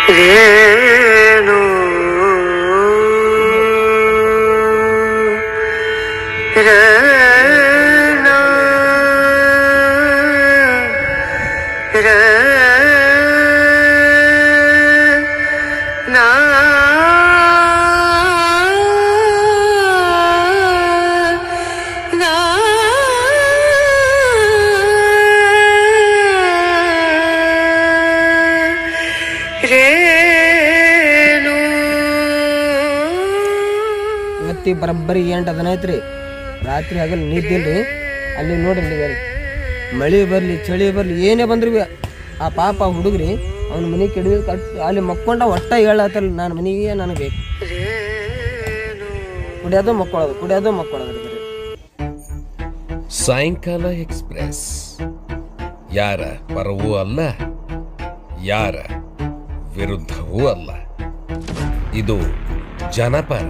ರೇಣು ರನ ಇವತ್ತಿ ಬರಬ್ಬರಿ 8 ರಾತ್ರಿ ಹಗಲು ನಿದ್ದಿಲ್ರಿ. ಅಲ್ಲಿ ನೋಡ್ರಿ ಮಳೆ ಬರಲಿ ಚಳಿ ಬರಲಿ ಏನೇ ಬಂದ್ರು ಆ ಪಾಪ ಹುಡುಗ್ರಿ ಅವ್ನ ಮನೆ ಕೆಡವಿ ಕಟ್ಟು ಅಲ್ಲಿ ಮಕ್ಕೊಂಡ ಒಟ್ಟ ಹೇಳತ್ತಲ್ಲ ನಾನು ಮನೆಗೆ ನನಗೆ ಬೇಕು. ಕುಡಿಯೋದು ಮಕ್ಕೊಳ್ಳೋದ್ರಿ ಬರೀ. ಸಾಯಂಕಾಲ ಎಕ್ಸ್ಪ್ರೆಸ್ ಯಾರ ಪರವೂ ಅಲ್ಲ, ಯಾರ ವಿರುದ್ಧವೂ ಅಲ್ಲ, ಇದು ಜನಪರ.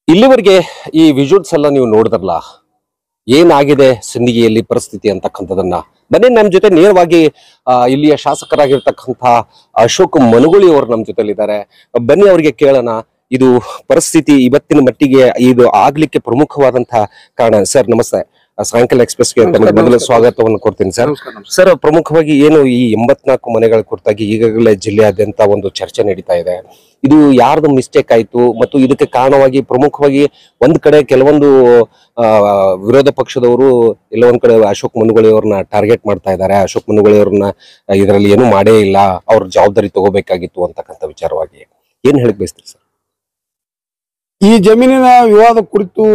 ಇಲ್ಲಿವರೆಗೆ ಈ ವಿಜುವಲ್ಸ್ ಎಲ್ಲ ನೀವು ನೋಡಿದ್ರಲ್ಲ, ಏನಾಗಿದೆ ಸಿಂದಗಿಯಲ್ಲಿ ಪರಿಸ್ಥಿತಿ ಅಂತಕ್ಕಂಥದನ್ನ ಬನ್ನಿ ನಮ್ಮ ಜೊತೆ ನೇರವಾಗಿ ಇಲ್ಲಿಯ ಶಾಸಕರಾಗಿರ್ತಕ್ಕಂಥ ಅಶೋಕ್ ಮನುಗುಳಿ ಅವರು ನಮ್ಮ ಜೊತೆಲಿದ್ದಾರೆ. ಬನ್ನಿ ಅವರಿಗೆ ಕೇಳೋಣ ಇದು ಪರಿಸ್ಥಿತಿ ಇವತ್ತಿನ ಮಟ್ಟಿಗೆ ಇದು ಆಗ್ಲಿಕ್ಕೆ ಪ್ರಮುಖವಾದಂತಹ ಕಾರಣ. ಸರ್ ನಮಸ್ತೆ, ಸಾಯಂಕಾಲ ಎಕ್ಸ್ಪ್ರೆಸ್ಗೆ ಮೊದಲ ಸ್ವಾಗತವನ್ನು ಕೊಡ್ತೀನಿ ಸರ್. ಸರ್, ಪ್ರಮುಖವಾಗಿ ಏನು ಈ 84 ಮನೆಗಳ ಕುರಿತಾಗಿ ಈಗಾಗಲೇ ಜಿಲ್ಲೆಯಾದ್ಯಂತ ಒಂದು ಚರ್ಚೆ ನಡೀತಾ ಇದೆ. ಇದು ಯಾರ್ದು ಮಿಸ್ಟೇಕ್ ಆಯ್ತು ಮತ್ತು ಇದಕ್ಕೆ ಕಾರಣವಾಗಿ ಪ್ರಮುಖವಾಗಿ ಒಂದ್ ಕಡೆ ಕೆಲವೊಂದು ವಿರೋಧ ಪಕ್ಷದವರು ಎಲ್ಲ ಒಂದ್ ಕಡೆ ಅಶೋಕ್ ಮನುಗುಳಿ ಅವ್ರನ್ನ ಟಾರ್ಗೆಟ್ ಮಾಡ್ತಾ ಇದ್ದಾರೆ. ಅಶೋಕ್ ಮನುಗುಳಿ ಅವ್ರನ್ನ ಇದರಲ್ಲಿ ಏನು ಮಾಡೇ ಇಲ್ಲ, ಅವ್ರ ಜವಾಬ್ದಾರಿ ತಗೋಬೇಕಾಗಿತ್ತು ಅಂತಕ್ಕಂಥ ವಿಚಾರವಾಗಿ ಏನ್ ಹೇಳಕ್ ಬಯಸ್ತೀರಿ ಸರ್? ಈ ಜಮೀನಿನ ವಿವಾದ ಕುರಿತು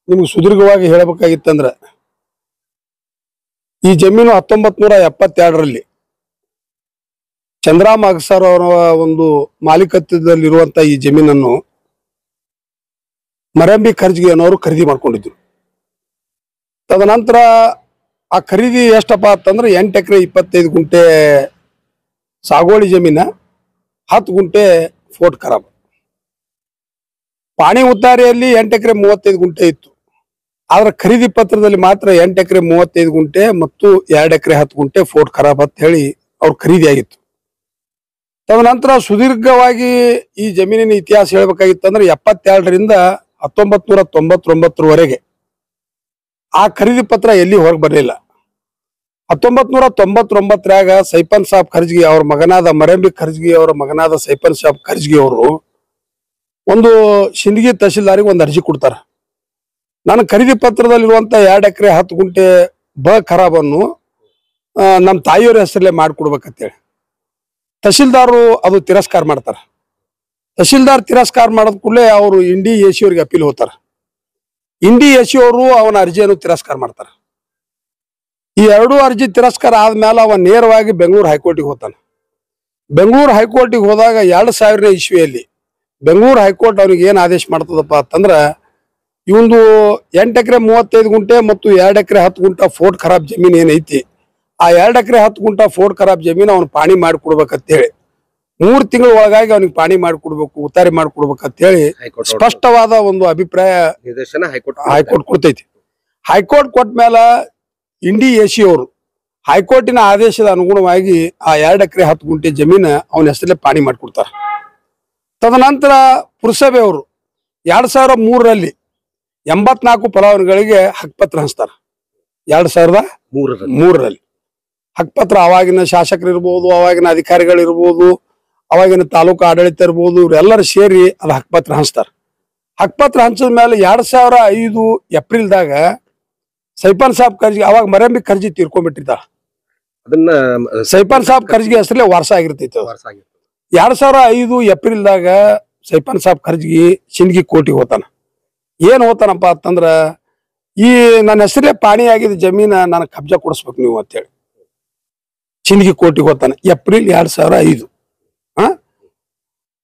ನಿಮ್ಗೆ ಸುದೀರ್ಘವಾಗಿ ಹೇಳಬೇಕಾಗಿತ್ತಂದ್ರ, ಈ ಜಮೀನು 1972ರಲ್ಲಿ ಚಂದ್ರಾಮ ಅಗಸರ್ ಅವರ ಒಂದು ಮಾಲೀಕತ್ವದಲ್ಲಿರುವಂತ ಈ ಜಮೀನನ್ನು ಮರಂಬಿ ಖರ್ಜ್ಗಿ ಅನ್ನೋರು ಖರೀದಿ ಮಾಡ್ಕೊಂಡಿದ್ರು. ತದನಂತರ ಆ ಖರೀದಿ ಎಷ್ಟಪ್ಪ ಅಂತಂದ್ರೆ 8 ಎಕರೆ 25 ಗುಂಟೆ ಸಾಗೋಳಿ ಜಮೀನ, 10 ಗುಂಟೆ ಫೋರ್ಟ್ ಖರಾಬ್. ಪಾಣಿ ಉತ್ತಾರಿಯಲ್ಲಿ 8 ಎಕರೆ 35 ಗುಂಟೆ ಇತ್ತು. ಆದ್ರೆ ಖರೀದಿ ಪತ್ರದಲ್ಲಿ ಮಾತ್ರ 8 ಎಕರೆ 35 ಗುಂಟೆ ಮತ್ತು 2 ಎಕರೆ 10 ಗುಂಟೆ ಫೋರ್ಟ್ ಖರಾಬ್ ಅಂತ ಹೇಳಿ ಅವ್ರ ಖರೀದಿ ಆಗಿತ್ತು. ತದನಂತರ ಸುದೀರ್ಘವಾಗಿ ಈ ಜಮೀನಿನ ಇತಿಹಾಸ ಹೇಳ್ಬೇಕಾಗಿತ್ತಂದ್ರೆ 72ರಿಂದ 1999ರವರೆಗೆ ಆ ಖರೀದಿ ಪತ್ರ ಎಲ್ಲಿ ಹೊರಗೆ ಬರಲಿಲ್ಲ. 1999ರಾಗ ಸೈಪನ್ ಸಾಬ್ ಖರ್ಜ್ಗಿ ಅವ್ರ ಮಗನಾದ ಮರಂಬಿ ಖರ್ಜ್ಗಿ ಅವರ ಮಗನಾದ ಸೈಪನ್ ಸಾಬ್ ಖರ್ಜ್ಗಿ ಅವರು ಒಂದು ಸಿಂದಗಿ ತಹಶೀಲ್ದಾರಿಗೆ ಒಂದು ಅರ್ಜಿ ಕೊಡ್ತಾರ. ನಾನು ಖರೀದಿ ಪತ್ರದಲ್ಲಿರುವಂತ 2 ಎಕರೆ 10 ಗುಂಟೆ ಖರಾಬನ್ನು ನಮ್ಮ ತಾಯಿಯವರ ಹೆಸರಲ್ಲೇ ಮಾಡಿಕೊಡ್ಬೇಕಂತೇಳಿ ತಹಶೀಲ್ದಾರು ಅದು ತಿರಸ್ಕಾರ ಮಾಡ್ತಾರ. ತಹಶೀಲ್ದಾರ್ ತಿರಸ್ಕಾರ ಮಾಡಿದ ಕೂಡಲೇ ಅವರು ಇಂಡಿ ಎಸಿ ಅವ್ರಿಗೆ ಅಪೀಲ್ ಹೋಗ್ತಾರ. ಇಂಡಿ ಎಸಿ ಅವರು ಅವನ ಅರ್ಜಿಯನ್ನು ತಿರಸ್ಕಾರ ಮಾಡ್ತಾರ. ಈ 2 ಅರ್ಜಿ ತಿರಸ್ಕಾರ ಆದ್ಮೇಲೆ ಅವ ನೇರವಾಗಿ ಬೆಂಗಳೂರು ಹೈಕೋರ್ಟಿಗೆ ಹೋಗ್ತಾನ. ಬೆಂಗಳೂರು ಹೈಕೋರ್ಟಿಗೆ ಹೋದಾಗ 2000 ಇಸ್ವಿಯಲ್ಲಿ ಬೆಂಗಳೂರು ಹೈಕೋರ್ಟ್ ಅವ್ರಿಗೆ ಏನ್ ಆದೇಶ ಮಾಡ್ತದಪ್ಪ ಅಂತಂದ್ರ, ಇವಂದು 8 ಎಕರೆ 35 ಗುಂಟೆ ಮತ್ತು 2 ಎಕರೆ 10 ಗುಂಟ ಫೋರ್ಟ್ ಖರಾಬ್ ಜಮೀನ್ ಏನೈತಿ, ಆ 2 ಎಕರೆ 10 ಗುಂಟ ಫೋರ್ಟ್ ಖರಾಬ್ ಜಮೀನ್ ಅವ್ನು ಪಾಣಿ ಮಾಡಿಕೊಡ್ಬೇಕಂತೇಳಿ 3 ತಿಂಗಳ ಒಳಗಾಗಿ ಅವ್ನಿಗೆ ಪಾಣಿ ಮಾಡಿಕೊಡ್ಬೇಕು, ಉತ್ತಾರಿ ಮಾಡಿಕೊಡ್ಬೇಕಂತೇಳಿ ಸ್ಪಷ್ಟವಾದ ಒಂದು ಅಭಿಪ್ರಾಯ ನಿರ್ದೇಶನ ಹೈಕೋರ್ಟ್ ಕೊಡ್ತೈತಿ. ಹೈಕೋರ್ಟ್ ಕೊಟ್ಟ ಮೇಲೆ ಇಂಡಿ ಎಸಿ ಅವರು ಹೈಕೋರ್ಟಿನ ಆದೇಶದ ಅನುಗುಣವಾಗಿ ಆ 2 ಎಕರೆ 10 ಗುಂಟೆ ಜಮೀನ ಅವನ ಹೆಸರಲ್ಲೇ ಪಾಣಿ ಮಾಡಿಕೊಡ್ತಾರ. ತದನಂತರ ಪುರಸಭೆ ಅವರು 2003ರಲ್ಲಿ 84 ಫಲಾನುಭವಿಗಳಿಗೆ ಹಕ್ಕುಪತ್ರ ಹಂಚ್ತಾರ. 2003ರಲ್ಲಿ ಹಕ್ಕುಪತ್ರ ಅವಾಗಿನ ಶಾಸಕರು ಇರ್ಬೋದು, ಅವಾಗಿನ ಅಧಿಕಾರಿಗಳಿರ್ಬೋದು, ಅವಾಗಿನ ತಾಲೂಕು ಆಡಳಿತ ಇರ್ಬೋದು, ಇವರೆಲ್ಲರೂ ಸೇರಿ ಅದು ಹಕ್ಕುಪತ್ರ ಹಂಚ್ತಾರ. ಹಕ್ಕುಪತ್ರ ಹಂಚಿದ ಮೇಲೆ 2005 ಏಪ್ರಿಲ್ದಾಗ ಸೈಪನ್ ಸಾಬ್ ಖರ್ಜ್ಗಿ, ಅವಾಗ ಮರಂಬಿ ಖರ್ಜಿ ತೀರ್ಕೊಂಡ್ಬಿಟ್ಟಿರ್ತಾರ. ಅದನ್ನ ಸೈಪನ್ ಸಾಬ್ ಖರ್ಜ್ಗಿ ಹೆಸರಲ್ಲೇ ವಾರಸ ಆಗಿರ್ತೈತಿ. 2005 ಏಪ್ರಿಲ್ದಾಗ ಸೈಪನ್ ಸಾಬ್ ಖರ್ಜ್ಗಿ ಸಿಂದಗಿ ಕೋರ್ಟಿಗೆ ಹೋಗ್ತಾನ. ಏನ್ ಹೋಗ್ತಾನಪ್ಪ ಅಂತಂದ್ರ, ಈ ನನ್ನ ಹೆಸರೇ ಪಾಣಿ ಆಗಿದ್ದ ಜಮೀನ ನನಗೆ ಕಬ್ಜಾ ಕೊಡಿಸ್ಬೇಕು ನೀವು ಅಂತೇಳಿ ಸಿಂದಗಿ ಕೋರ್ಟಿಗೆ ಹೋಗ್ತಾನೆ. ಏಪ್ರಿಲ್ 2005.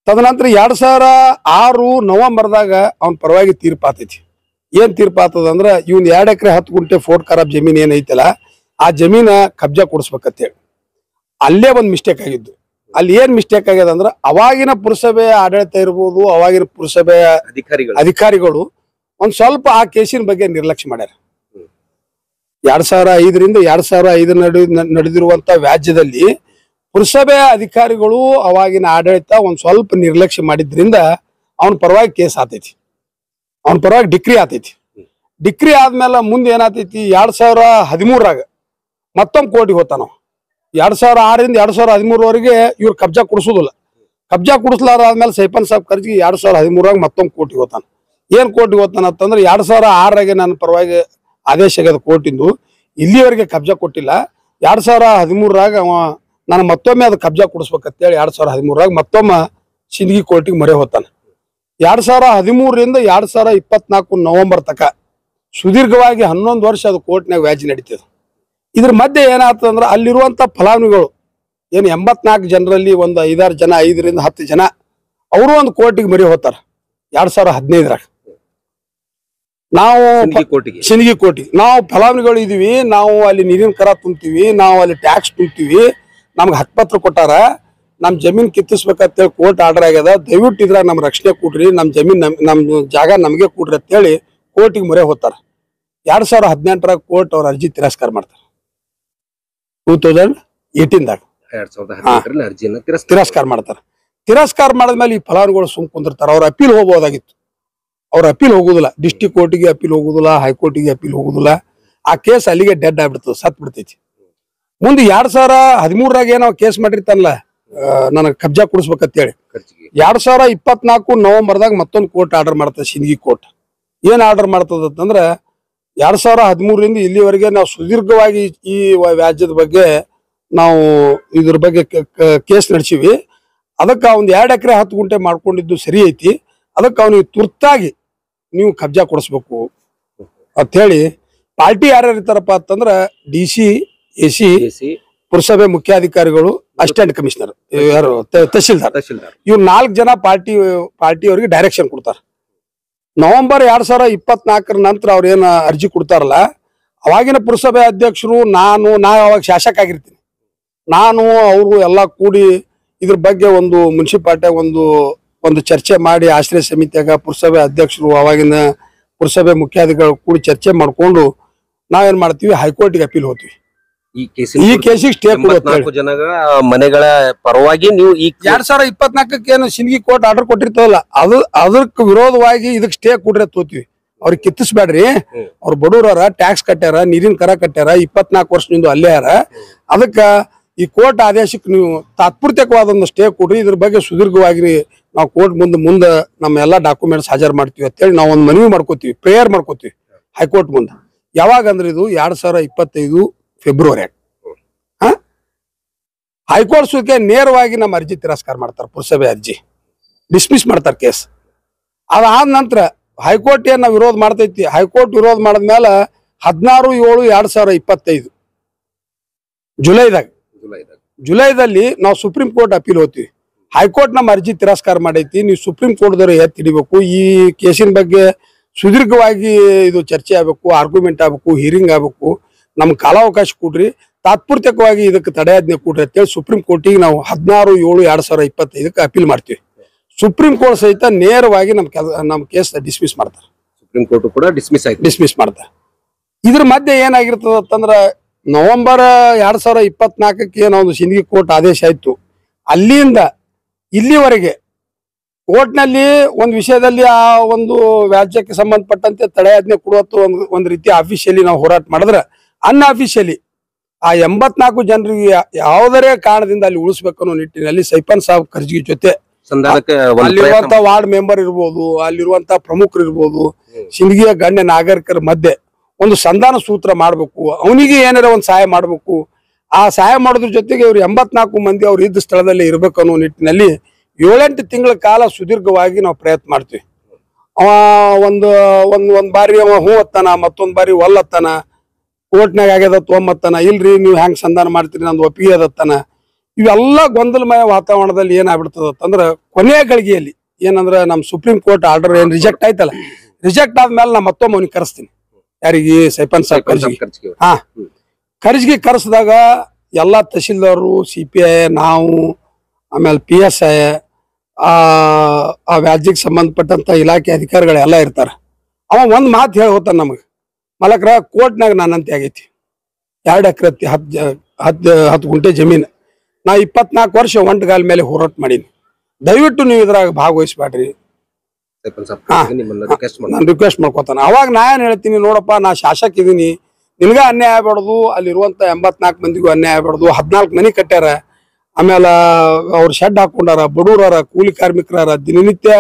ತದನಂತರ 2006 ನವೆಂಬರ್ದಾಗ ಅವನ ಪರವಾಗಿ ತೀರ್ಪು ಆತೈತಿ. ಏನ್ ತೀರ್ಪು ಆತದ ಅಂದ್ರ, ಇವನ್ 2 ಎಕರೆ 10 ಗುಂಟೆ ಫೋರ್ಟ್ ಖರಾಬ್ ಜಮೀನ್ ಏನೈತಲ್ಲ ಆ ಜಮೀನ ಕಬ್ಜಾ ಕೊಡಿಸ್ಬೇಕಂತೇಳಿ. ಅಲ್ಲೇ ಒಂದು ಮಿಸ್ಟೇಕ್ ಆಗಿದ್ದು. ಅಲ್ಲಿ ಏನ್ ಮಿಸ್ಟೇಕ್ ಆಗ್ಯದ ಅಂದ್ರ, ಅವಾಗಿನ ಪುರಸಭೆಯ ಆಡಳಿತ ಇರ್ಬೋದು, ಅವಾಗಿನ ಪುರಸಭೆಯ ಅಧಿಕಾರಿಗಳು ಒಂದ್ ಸ್ವಲ್ಪ ಆ ಕೇಸಿನ ಬಗ್ಗೆ ನಿರ್ಲಕ್ಷ್ಯ ಮಾಡ್ಯಾರ. 2005ರಿಂದ 2005 ನಡೆದಿರುವಂತ ವ್ಯಾಜ್ಯದಲ್ಲಿ ಪುರಸಭೆ ಅಧಿಕಾರಿಗಳು ಅವಾಗಿನ ಆಡಳಿತ ಒಂದ್ ಸ್ವಲ್ಪ ನಿರ್ಲಕ್ಷ್ಯ ಮಾಡಿದ್ರಿಂದ ಅವನ ಪರವಾಗಿ ಕೇಸ್ ಆತೈತಿ, ಅವನ ಪರವಾಗಿ ಡಿಕ್ರಿ ಆತೈತಿ. ಡಿಕ್ರಿ ಆದ್ಮೇಲೆ ಮುಂದೆ ಏನಾತೈತಿ, 2013ರಾಗ ಮತ್ತೊಮ್ಮೆ ಕೋರ್ಟಿಗೆ ಹೋಗ್ತಾನ. 2006ರಿಂದ 2013ವರೆಗೆ ಇವ್ರು ಕಬ್ಜಾ ಕೊಡಿಸೋದಿಲ್ಲ. ಕಬ್ಜಾ ಕೊಡಿಸ್ಲಾರಾದ್ಮೇಲೆ ಸೈಪನ್ ಸಾಬ್ ಕರ್ಜಿಗೆ 2013ರಾಗ ಮತ್ತೊಮ್ಮೆ ಕೋರ್ಟಿಗೆ ಹೋಗ್ತಾನ. ಏನ್ ಕೋರ್ಟಿಗೆ ಹೋಗ್ತಾನ ಅಂತಂದ್ರೆ 2006ರಾಗೆ ನನ್ನ ಪರವಾಗಿ ಆದೇಶ ಆಗ್ಯದ ಕೋರ್ಟಿಂದು, ಇಲ್ಲಿವರೆಗೆ ಕಬ್ಜಾ ಕೊಟ್ಟಿಲ್ಲ. 2013ರಾಗ ಅವ ನಾನು ಮತ್ತೊಮ್ಮೆ ಅದು ಕಬ್ಜಾ ಕೊಡಿಸ್ಬೇಕಂತೇಳಿ 2013ರಾಗ ಮತ್ತೊಮ್ಮೆ ಸಿಂದಗಿ ಕೋರ್ಟಿಗೆ ಮೊರೆ ಹೋಗ್ತಾನೆ. 2013ರಿಂದ 2024 ನವೆಂಬರ್ ತಕ ಸುದೀರ್ಘವಾಗಿ 11 ವರ್ಷ ಅದು ಕೋರ್ಟ್ನಾಗ ವ್ಯಾಜ್ಯ ನಡೀತದೆ. ಇದ್ರ ಮಧ್ಯೆ ಏನಾಗ್ತದಂದ್ರೆ ಅಲ್ಲಿರುವಂತ ಫಲಾನುಭವಿಗಳು ಏನು 84 ಜನರಲ್ಲಿ ಒಂದು 5-6 ಜನ, 5ರಿಂದ 10 ಜನ ಅವರು ಒಂದು ಕೋರ್ಟಿಗೆ ಮೊರೆ ಹೋಗ್ತಾರ 2015ರಾಗ. ನಾವು ಸಿಂದಗಿ ಕೋರ್ಟಿಗೆ ನಾವು ಫಲಾನುಭವಿಗಳು ಇದೀವಿ, ನಾವು ಅಲ್ಲಿ ನೀರಿನ ಕರ ತುಂಬ್ತೀವಿ, ನಾವು ಅಲ್ಲಿ ಟ್ಯಾಕ್ಸ್ ತುಂಬ್ತೀವಿ, ನಮ್ಗೆ ಹಕ್ಕುಪತ್ರ ಕೊಟ್ಟಾರ, ನಮ್ ಜಮೀನ್ ಕಿತ್ತಿಸ್ಬೇಕಂತೇಳಿ ಕೋರ್ಟ್ ಆರ್ಡರ್ ಆಗ್ಯದ, ದಯವಿಟ್ಟು ಇದ್ರಾಗ ನಮ್ ರಕ್ಷಣೆ ಕೊಡ್ರಿ, ನಮ್ ಜಮೀನ್ ನಮ್ ಜಾಗ ನಮಗೆ ಕೊಡ್ರಿ ಅಂತೇಳಿ ಕೋರ್ಟಿಗೆ ಮೊರೆ ಹೋಗ್ತಾರ. 2018ರಾಗ ಕೋರ್ಟ್ ಅವ್ರ ಅರ್ಜಿ ತಿರಸ್ಕಾರ ಮಾಡ್ತಾರ. 2018ದಾಗ ತಿರಸ್ಕಾರ ಮಾಡ್ತಾರ. ತಿರಸ್ಕಾರ ಮಾಡಿದ್ಮೇಲೆ ಈ ಫಲಾನುಭವಿಗಳು ಸುಮ್ ಕುಂದಿರ್ತಾರ. ಅವ್ರ ಅಪೀಲ್ ಹೋಗ್ಬೋದಾಗಿತ್ತು, ಅವ್ರ ಅಪೀಲ್ ಹೋಗುದಿಲ್ಲ. ಡಿಸ್ಟ್ರಿಕ್ಟ್ ಕೋರ್ಟಿಗೆ ಅಪೀಲ್ ಹೋಗುದಿಲ್ಲ, ಹೈಕೋರ್ಟಿಗೆ ಅಪೀಲ್ ಹೋಗುದಿಲ್ಲ. ಆ ಕೇಸ್ ಅಲ್ಲಿಗೆ ಡೆಡ್ ಆಗ್ಬಿಡ್ತದೆ, ಸತ್ ಬಿಡ್ತೈತಿ. ಮುಂದೆ 2013ರಾಗ ಏನೋ ಕೇಸ್ ಮಾಡಿರ್ತಾನಲ್ಲ ನನಗೆ ಕಬ್ಜಾ ಕೊಡಿಸ್ಬೇಕಂತೇಳಿ, 2024 ನವೆಂಬರ್ದಾಗ ಮತ್ತೊಂದು ಕೋರ್ಟ್ ಆರ್ಡರ್ ಮಾಡ್ತದೆ. ಸಿಂದಗಿ ಕೋರ್ಟ್ ಏನ್ ಆರ್ಡರ್ ಮಾಡ್ತದ ಅಂತಂದ್ರ 2013ರಿಂದ ಇಲ್ಲಿವರೆಗೆ ನಾವು ಸುದೀರ್ಘವಾಗಿ ಈ ವ್ಯಾಜ್ಯದ ಬಗ್ಗೆ ನಾವು ಇದ್ರ ಬಗ್ಗೆ ಕೇಸ್ ನಡೆಸಿವಿ. ಅದಕ್ಕೆ ಒಂದ್ 2 ಎಕರೆ 10 ಗುಂಟೆ ಮಾಡ್ಕೊಂಡಿದ್ದು ಸರಿ ಐತಿ, ಅದಕ್ಕೆ ಅವನಿಗೆ ತುರ್ತಾಗಿ ನೀವು ಕಬ್ಜಾ ಕೊಡಿಸ್ಬೇಕು ಅಂತ ಹೇಳಿ ಪಾರ್ಟಿ ಯಾರ್ಯಾರು ಇರ್ತಾರಪ್ಪ ಅಂತಂದ್ರ DC, AC, ಪುರಸಭೆ ಮುಖ್ಯಾಧಿಕಾರಿಗಳು, ಅಸಿಸ್ಟೆಂಟ್ ಕಮಿಷನರ್, ಯಾರು ತಹಶೀಲ್ದಾರ್, ಇವ್ರು 4 ಜನ ಪಾರ್ಟಿಯವರಿಗೆ ಡೈರೆಕ್ಷನ್ ಕೊಡ್ತಾರ. ನವೆಂಬರ್ 2024 ನಂತರ ಅವ್ರ ಏನ ಅರ್ಜಿ ಕೊಡ್ತಾರಲ್ಲ, ಅವಾಗಿನ ಪುರಸಭೆ ಅಧ್ಯಕ್ಷರು ನಾನು ಅವಾಗ ಶಾಸಕ ಆಗಿರ್ತೀನಿ, ನಾನು ಅವರು ಎಲ್ಲ ಕೂಡಿ ಇದ್ರ ಬಗ್ಗೆ ಒಂದು ಮುನ್ಸಿಪಾಲ್ಟಿಯಾಗ ಒಂದು ಚರ್ಚೆ ಮಾಡಿ ಆಶ್ರಯ ಸಮಿತಿಯಾಗ ಪುರಸಭೆ ಅಧ್ಯಕ್ಷರು ಅವಾಗಿನ ಪುರಸಭೆ ಮುಖ್ಯಾಧಿಕಾರಿಗಳು ಕೂಡಿ ಚರ್ಚೆ ಮಾಡ್ಕೊಂಡು ನಾವೇನ್ ಮಾಡ್ತೀವಿ, ಹೈಕೋರ್ಟಿಗೆ ಅಪೀಲ್ ಹೋಗ್ತೀವಿ. ಈ ಕೇಸಿಗೆ ಸ್ಟೇ ಜನಗಳ ಮನೆಗಳ ಪರವಾಗಿ ನೀವು 2024 ಏನು ಸಿಂದಗಿ ಕೋರ್ಟ್ ಆರ್ಡರ್ ಕೊಟ್ಟಿರ್ತವಲ್ಲ, ಅದಕ್ಕೆ ವಿರೋಧವಾಗಿ ಇದಕ್ಕೆ ಸ್ಟೇ ಕೊಡ್ರಿ ತೋತೀವಿ. ಅವ್ರಿಗೆ ಕಿತ್ತಿಸ್ಬೇಡ್ರಿ, ಅವ್ರು ಬಡವ್ರ ಟ್ಯಾಕ್ಸ್ ಕಟ್ಟ್ಯಾರ, ನೀರಿನ ಕರ ಕಟ್ಟ್ಯಾರ, 24 ವರ್ಷದಿಂದ ಅಲ್ಲೇ ಯಾರ, ಅದಕ್ಕ ಈ ಕೋರ್ಟ್ ಆದೇಶಕ್ಕೆ ನೀವು ತಾತ್ಪೂರ್ತಿಕವಾದ ಒಂದು ಸ್ಟೇ ಕೊಡ್ರಿ, ಇದ್ರ ಬಗ್ಗೆ ಸುದೀರ್ಘವಾಗಿ ನಾವು ಕೋರ್ಟ್ ಮುಂದೆ ನಮ್ಮ ಎಲ್ಲಾ ಡಾಕ್ಯುಮೆಂಟ್ಸ್ ಹಾಜರ್ ಮಾಡ್ತೀವಿ ಅಂತೇಳಿ ನಾವು ಒಂದು ಮನವಿ ಮಾಡ್ಕೋತೀವಿ, ಪ್ರೇಯರ್ ಮಾಡ್ಕೋತೀವಿ ಹೈಕೋರ್ಟ್ ಮುಂದೆ. ಯಾವಾಗ ಅಂದ್ರೆ ಇದು 2025 ಫೆಬ್ರವರಿ. ಹೈಕೋರ್ಟ್ ಸುದ್ಕೆ ನೇರವಾಗಿ ನಮ್ಮ ಅರ್ಜಿ ತಿರಸ್ಕಾರ ಮಾಡ್ತಾರೆ, ಪುರಸಭೆ ಅರ್ಜಿ ಡಿಸ್ಮಿಸ್ ಮಾಡ್ತಾರೆ ಕೇಸ್. ಅದಾದ ನಂತರ ಹೈಕೋರ್ಟ್ ಏನ್ ನಾವು ವಿರೋಧ ಮಾಡ್ತೈತಿ, ಹೈಕೋರ್ಟ್ ವಿರೋಧ ಮಾಡಿದ್ಮೇಲೆ 16/7/2025 ಜುಲೈದಲ್ಲಿ ನಾವು ಸುಪ್ರೀಂ ಕೋರ್ಟ್ ಅಪೀಲ್ ಹೋಗ್ತೀವಿ. ಹೈಕೋರ್ಟ್ ನಮ್ಮ ಅರ್ಜಿ ತಿರಸ್ಕಾರ ಮಾಡೈತಿ, ನೀವು ಸುಪ್ರೀಂ ಕೋರ್ಟ್ದವ್ರು ಎತ್ತಿ ಹಿಡಿಬೇಕು, ಈ ಕೇಸಿನ ಬಗ್ಗೆ ಸುದೀರ್ಘವಾಗಿ ಇದು ಚರ್ಚೆ ಆಗ್ಬೇಕು, ಆರ್ಗ್ಯುಮೆಂಟ್ ಆಗ್ಬೇಕು, ಹಿಯರಿಂಗ್ ಆಗ್ಬೇಕು, ನಮ್ಗೆ ಕಾಲಾವಕಾಶ ಕೊಡ್ರಿ, ತಾತ್ಪೂರ್ತಿಕವಾಗಿ ಇದಕ್ಕೆ ತಡೆಯಾಜ್ಞೆ ಕೊಡ್ರಿ ಅಂತೇಳಿ ಸುಪ್ರೀಂ ಕೋರ್ಟಿಗೆ ನಾವು 16/7/2025 ಅಪೀಲ್ ಮಾಡ್ತೀವಿ. ಸುಪ್ರೀಂ ಕೋರ್ಟ್ ಸಹಿತ ನೇರವಾಗಿ ನಮ್ಮ ಕೇಸ್ ಡಿಸ್ಮಿಸ್ ಮಾಡ್ತಾರೆ. ಸುಪ್ರೀಂ ಕೋರ್ಟ್ ಕೂಡ ಡಿಸ್ಮಿಸ್ ಮಾಡ್ತಾರೆ. ಇದ್ರ ಮಧ್ಯೆ ಏನಾಗಿರ್ತದ ಅಂತಂದ್ರ ನವೆಂಬರ್ 2024 ಏನೋ ಒಂದು ಸಿಂದಗಿ ಕೋರ್ಟ್ ಆದೇಶ ಆಯ್ತು. ಅಲ್ಲಿಂದ ಇಲ್ಲಿವರೆಗೆ ಕೋರ್ಟ್ನಲ್ಲಿ ಒಂದು ವಿಷಯದಲ್ಲಿ ಆ ಒಂದು ವ್ಯಾಜ್ಯಕ್ಕೆ ಸಂಬಂಧಪಟ್ಟಂತೆ ತಡೆಯಾಜ್ಞೆ ಕೊಡುವತ್ತು ಒಂದು ರೀತಿ ಅಫಿಷಿಯಲಿ ನಾವು ಹೋರಾಟ ಮಾಡಿದ್ರೆ, ಅನ್ಅಫಿಷಿಯಲಿ ಆ 84 ಜನರಿಗೆ ಯಾವುದರೇ ಕಾರಣದಿಂದ ಅಲ್ಲಿ ಉಳಿಸ್ಬೇಕು ಅನ್ನೋ ನಿಟ್ಟಿನಲ್ಲಿ ಸೈಪನ್ ಸಾಬ್ ಕರ್ಜಗಿ ಜೊತೆ ಅಲ್ಲಿರುವಂತ ವಾರ್ಡ್ ಮೆಂಬರ್ ಇರ್ಬೋದು, ಅಲ್ಲಿರುವಂತ ಪ್ರಮುಖರು ಇರ್ಬೋದು, ಸಿಂದಗಿಯ ಗಣ್ಯ ನಾಗರಿಕರ ಮಧ್ಯೆ ಒಂದು ಸಂಧಾನ ಸೂತ್ರ ಮಾಡ್ಬೇಕು, ಅವನಿಗೆ ಏನಾರ ಒಂದು ಸಹಾಯ ಮಾಡ್ಬೇಕು. ಆ ಸಹಾಯ ಮಾಡೋದ್ರ ಜೊತೆಗೆ ಇವ್ರು 84 ಮಂದಿ ಅವ್ರು ಇದ್ದ ಸ್ಥಳದಲ್ಲಿ ಇರ್ಬೇಕು ಅನ್ನೋ ನಿಟ್ಟಿನಲ್ಲಿ 7-8 ತಿಂಗಳ ಕಾಲ ಸುದೀರ್ಘವಾಗಿ ನಾವು ಪ್ರಯತ್ನ ಮಾಡ್ತೀವಿ. ಅವ ಒಂದ್ ಬಾರಿ ಅವ ಹೂ ಅತ್ತಾನ, ಮತ್ತೊಂದ್ ಬಾರಿ ಒಲ್ಲತ್ತಾನ, ಕೋರ್ಟ್ನಾಗ ಆಗ್ಯದ ತೊಂಬತ್ತಾನ, ಇಲ್ರಿ ನೀವು ಹೆಂಗ್ ಸಂಧಾನ ಮಾಡ್ತೀರಿ ನಂದು ಒಪ್ಪಿಗೆ ಅದತ್ತಾನ. ಇವೆಲ್ಲ ಗೊಂದಲಮಯ ವಾತಾವರಣದಲ್ಲಿ ಏನಾಗ್ಬಿಡ್ತದ ಅಂತಂದ್ರ ಕೊನೆಯ ಗಳಿಗೆಯಲ್ಲಿ ಏನಂದ್ರ ನಮ್ ಸುಪ್ರೀಂ ಕೋರ್ಟ್ ಆರ್ಡರ್ ಏನ್ ರಿಜೆಕ್ಟ್ ಆಯ್ತಲ್ಲ, ರಿಜೆಕ್ಟ್ ಆದ್ಮೇಲೆ ನಾ ಮತ್ತೊಮ್ಮೆ ಅವ್ನಿಗೆ ಕರೆಸ್ತೀನಿ. ಯಾರಿಗೆ? ಸೈಪನ್ ಸಾಬ್ ಕರ್ಜಗಿ. ಕರ್ಜಗಿ ಕರೆಸಿದಾಗ ಎಲ್ಲಾ ತಹಶೀಲ್ದಾರರು, CPI, ನಾವು, ಆಮೇಲೆ PSI, ಆ ವ್ಯಾಜ್ಯಕ್ಕೆ ಸಂಬಂಧಪಟ್ಟಂತ ಇಲಾಖೆ ಅಧಿಕಾರಿಗಳೆಲ್ಲ ಇರ್ತಾರ. ಅವ ಒಂದ್ ಮಾತು ಹೇಳಿ ಹೋಗ್ತಾನ ನಮಗ್, ಮಲಕ್ರ ಕೋರ್ಟ್ನಾಗ ನಾನಂತೆ ಆಗೈತಿ, 2 ಎಕರೆ 10 ಗುಂಟೆ ಜಮೀನು. ನಾ 24 ವರ್ಷ ಒಂಟಗಾಲ ಮೇಲೆ ಹೋರಾಟ ಮಾಡೀನಿ. ದಯವಿಟ್ಟು ನೀವು ಇದ್ರಾಗ ಭಾಗವಹಿಸ್ಬೇಡ್ರಿ. ನಾನು ರಿಕ್ವೆಸ್ಟ್ ಮಾಡ್ಕೊತಾನೆ. ಅವಾಗ ನಾ ಏನ್ ಹೇಳ್ತೀನಿ, ನೋಡಪ್ಪ ನಾ ಶಾಸಕ ಇದೀನಿ, ನಿನ್ಗ ಅನ್ಯಾಯ ಆಗ್ಬಾರ್ದು, ಅಲ್ಲಿರುವಂತ 84 ಮಂದಿಗೂ ಅನ್ಯಾಯ ಆಗ್ಬಾರ್ದು. 14 ಮನಿ ಕಟ್ಟ್ಯಾರ, ಆಮೇಲೆ ಅವ್ರ ಶೆಡ್ ಹಾಕೊಂಡಾರ, ಬಡೂರಾರ, ಕೂಲಿ ಕಾರ್ಮಿಕರಾರ, ದಿನನಿತ್ಯ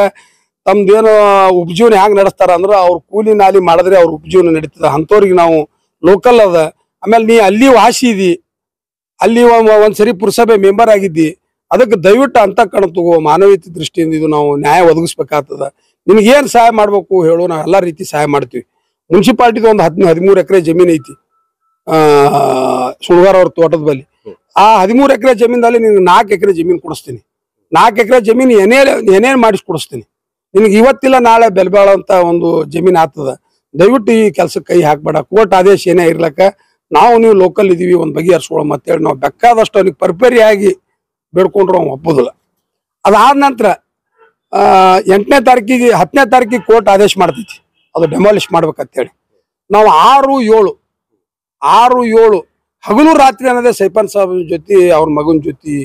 ತಮ್ದೇನು ಉಪಜೀವನ ಹ್ಯಾಂಗ ನಡೆಸ್ತಾರ ಅಂದ್ರ ಅವ್ರ ಕೂಲಿ ನಾಲಿ ಮಾಡಿದ್ರೆ ಅವ್ರ ಉಪಜೀವನ ನಡೀತದ. ಅಂತವ್ರಿಗೆ ನಾವು ಲೋಕಲ್ ಅದ. ಆಮೇಲೆ ನೀ ಅಲ್ಲಿ ವಾಸಿ ಇದಿ, ಅಲ್ಲಿ ಒಂದ್ಸರಿ ಪುರಸಭೆ ಮೆಂಬರ್ ಆಗಿದ್ದಿ, ಅದಕ್ಕೆ ದಯವಿಟ್ಟು ಅಂತ ಕಣ ತಗೋ. ಮಾನವೀಯತೆ ದೃಷ್ಟಿಯಿಂದ ಇದು ನಾವು ನ್ಯಾಯ ಒದಗಿಸ್ಬೇಕಾಗ್ತದ. ನಿಮ್ಗೇನ್ ಸಹಾಯ ಮಾಡ್ಬೇಕು ಹೇಳು, ನಾವ್ ಎಲ್ಲಾ ರೀತಿ ಸಹಾಯ ಮಾಡ್ತೀವಿ. ಮುನ್ಸಿಪಾಲ್ಟಿದ ಒಂದು 13 ಎಕರೆ ಜಮೀನ್ ಐತಿ ಸುಳ್ಗಾರ ಅವ್ರ ತೋಟದ ಬಳಿ. ಆ 13 ಎಕರೆ ಜಮೀನಲ್ಲಿ ನಿನ್ಗೆ 4 ಎಕರೆ ಜಮೀನ್ ಕೊಡಿಸ್ತೀನಿ. 4 ಎಕರೆ ಜಮೀನ್ ಏನೇನ್ ಮಾಡಿಸಿ ಕೊಡಿಸ್ತೀನಿ. ನಿನ್ಗೆ ಇವತ್ತಿಲ್ಲ ನಾಳೆ ಬೆಲ್ಬಾಳ ಅಂತ ಒಂದು ಜಮೀನ್ ಆಗ್ತದ. ದಯವಿಟ್ಟು ಈ ಕೆಲ್ಸಕ್ಕೆ ಕೈ ಹಾಕ್ಬೇಡ. ಕೋರ್ಟ್ ಆದೇಶ ಏನೇ ಇರ್ಲಕ್ಕ ನಾವು ನೀವು ಲೋಕಲ್ ಇದೀವಿ, ಒಂದ್ ಬಗೆಹರಿಸ್ಕೊಳ್ಳೋ ಅಂತೇಳಿ ನಾವು ಬೇಕಾದಷ್ಟು ಅವನಿಗೆ ಪರಿಪರಿಯಾಗಿ ಬೇಡ್ಕೊಂಡ್ರು ಅವ್ನು ಒಪ್ಪೋದಿಲ್ಲ. ಅದಾದ ನಂತರ 8ನೇ ತಾರೀಕಿಗೆ 10ನೇ ತಾರೀಕಿಗೆ ಕೋರ್ಟ್ ಆದೇಶ ಮಾಡ್ತೈತಿ ಅದು ಡೆಮಾಲಿಷ್ ಮಾಡ್ಬೇಕಂತೇಳಿ. ನಾವು 6-7 ಹಗಲು ರಾತ್ರಿ ಅನ್ನೋದೇ ಸೈಪನ್ ಸಾಹೇಬ್ ಜೊತೆ, ಅವ್ರ ಮಗನ ಜೊತೆ,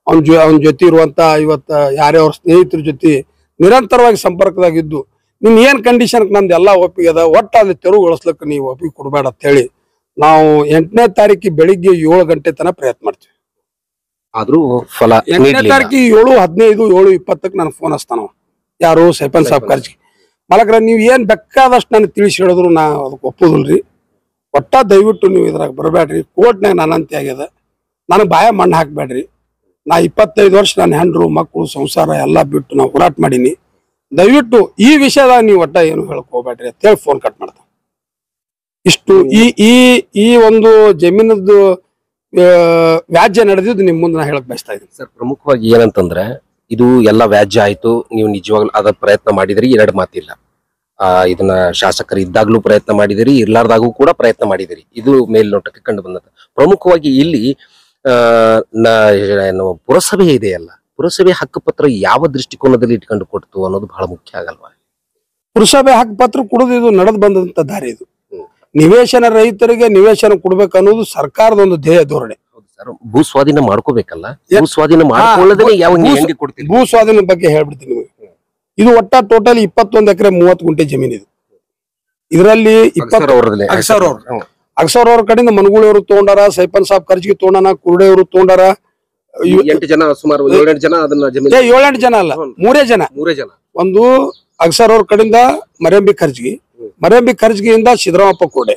ಅವನ ಜೊತೆ ಇರುವಂತ ಇವತ್ತ ಯಾರೇ ಅವ್ರ ಸ್ನೇಹಿತರ ಜೊತೆ ನಿರಂತರವಾಗಿ ಸಂಪರ್ಕದಾಗಿದ್ದು, ನಿನ್ ಏನ್ ಕಂಡೀಷನ್ ನಂದು ಎಲ್ಲಾ ಒಪ್ಪಿಗೆ ಅದ, ಒಟ್ಟ ಅಲ್ಲಿ ತೆರವುಗೊಳಿಸ್ಲಿಕ್ಕೆ ನೀವು ಒಪ್ಪಿಗೆ ಕೊಡಬೇಡ ಅಂತ ಹೇಳಿ ನಾವು 8ನೇ ತಾರೀಕಿಗೆ ಬೆಳಿಗ್ಗೆ 7 ಗಂಟೆ ತನಕ ಪ್ರಯತ್ನ ಮಾಡ್ತೀವಿ. ಆದ್ರೂ ಫಲ 8ನೇ ತಾರೀಕಿಗೆ 7:15 7:20 ನನ್ ಫೋನ್ ಹಚ್ತಾನ ಯಾರು ಸೈಪನ್ ಸಾಹೇಬ್ ಕರ್ಜಿ. ಮಲಕ್ರ ನೀವ್ ಏನ್ ಬೇಕಾದಷ್ಟು ನನಗೆ ತಿಳಿಸಿ ಹೇಳಿದ್ರು ನಾ ಅದಕ್ಕೆ ಒಪ್ಪೋದಿಲ್ರಿ. ಒಟ್ಟ ದಯವಿಟ್ಟು ನೀವು ಇದ್ರಾಗ ಬರಬೇಡ್ರಿ. ಕೋರ್ಟ್ನಾಗ ನಾನಂತೆ ಆಗ್ಯದ, ನನಗೆ ಬಾಯ ಮಣ್ಣು ಹಾಕ್ಬೇಡ್ರಿ. ನಾ 25 ವರ್ಷ ನನ್ನ ಹೆಂಡ್ರು ಮಕ್ಕಳು ಸಂಸಾರ ಎಲ್ಲಾ ಬಿಟ್ಟು ನಾವು ಹೋರಾಟ ಮಾಡೀನಿ. ದಯವಿಟ್ಟು ಈ ವಿಷಯದಾಗ ನೀವು ಒಟ್ಟ ಏನು ಹೇಳಕ್ ಹೋಗ್ಬೇಡ್ರಿ ಅಂತ ಹೇಳಿ ಫೋನ್ ಕಟ್ ಮಾಡ್ತಾನೆ. ಇಷ್ಟು ಈ ಒಂದು ಜಮೀನದ್ದು ವ್ಯಾಜ್ಯ ನಡೆದಿದ್ದು ನಿಮ್ ಮುಂದೆ ನಾ ಹೇಳಕ್ ಬಯಸ್ತಾ ಇದ್ದೀನಿ ಸರ್. ಪ್ರಮುಖವಾಗಿ ಏನಂತಂದ್ರೆ ಇದು ಎಲ್ಲ ವ್ಯಾಜ್ಯ ಆಯ್ತು, ನೀವು ನಿಜವಾಗ್ಲೂ ಅದ ಪ್ರಯತ್ನ ಮಾಡಿದಿರಿ, 2 ಮಾತಿಲ್ಲ. ಇದನ್ನ ಶಾಸಕರು ಇದ್ದಾಗ್ಲೂ ಪ್ರಯತ್ನ ಮಾಡಿದಿರಿ, ಇರ್ಲಾರ್ದಾಗೂ ಕೂಡ ಪ್ರಯತ್ನ ಮಾಡಿದಿರಿ. ಇದು ಮೇಲ್ನೋಟಕ್ಕೆ ಕಂಡು ಬಂದಂತ. ಪ್ರಮುಖವಾಗಿ ಇಲ್ಲಿ ಪುರಸಭೆ ಇದೆಯಲ್ಲ, ಪುರಸಭೆ ಹಕ್ಕುಪತ್ರ ಯಾವ ದೃಷ್ಟಿಕೋನದಲ್ಲಿ ಇಟ್ಕೊಂಡು ಕೊಡ್ತು ಅನ್ನೋದು ಬಹಳ ಮುಖ್ಯ ಆಗಲ್ವಾ? ಪುರಸಭೆ ಹಕ್ಕುಪತ್ರ ಕೊಡೋದು ಇದು ನಡೆದು ಬಂದಂತ ದಾರಿ. ಇದು ನಿವೇಶನ ರೈತರಿಗೆ ನಿವೇಶನ ಕೊಡ್ಬೇಕು ಅನ್ನೋದು ಸರ್ಕಾರದ ಒಂದು ಧ್ಯೇಯ ಧೋರಣೆ. ಭೂ ಸ್ವಾಧೀನ ಮಾಡ್ಕೋಬೇಕಲ್ಲ, ಭೂ ಸ್ವಾಧೀನ ಮಾಡ್ಕೊಳ್ಳೋದೇ ಯಾವ ಭೂ ಸ್ವಾಧೀನ ಬಗ್ಗೆ ಹೇಳ್ಬಿಡ್ತೀನಿ ನಿಮಗೆ. ಇದು ಒಟ್ಟ ಟೋಟಲ್ 21 ಎಕರೆ 30 ಗುಂಟೆ ಜಮೀನ್. ಇದು ಇದರಲ್ಲಿ ಅಕ್ಸರ್ ಅವ್ರ ಕಡೆಯಿಂದ ಮನಗೂಳಿಯವರು ತಗೊಂಡಾರ, ಸೈಪನ್ ಸಾಬ್ ಕರ್ಜಿಗೆ ತಗೊಂಡಾನ, ಕುರುಡೆಯವರು ತಗೊಂಡಾರ. 8 ಜನ, ಸುಮಾರು 7-8 ಜನ ಅದನ್ನ 7-8 ಜನ ಅಲ್ಲ, 3 ಜನ. ಒಂದು ಅಕ್ಸರ್ ಅವ್ರ ಕಡೆಯಿಂದ ಮರೆಂಬಿ ಖರ್ಜಿಗೆಯಿಂದ ಸಿದ್ದರಾಮಪ್ಪ ಕೋಡೆ,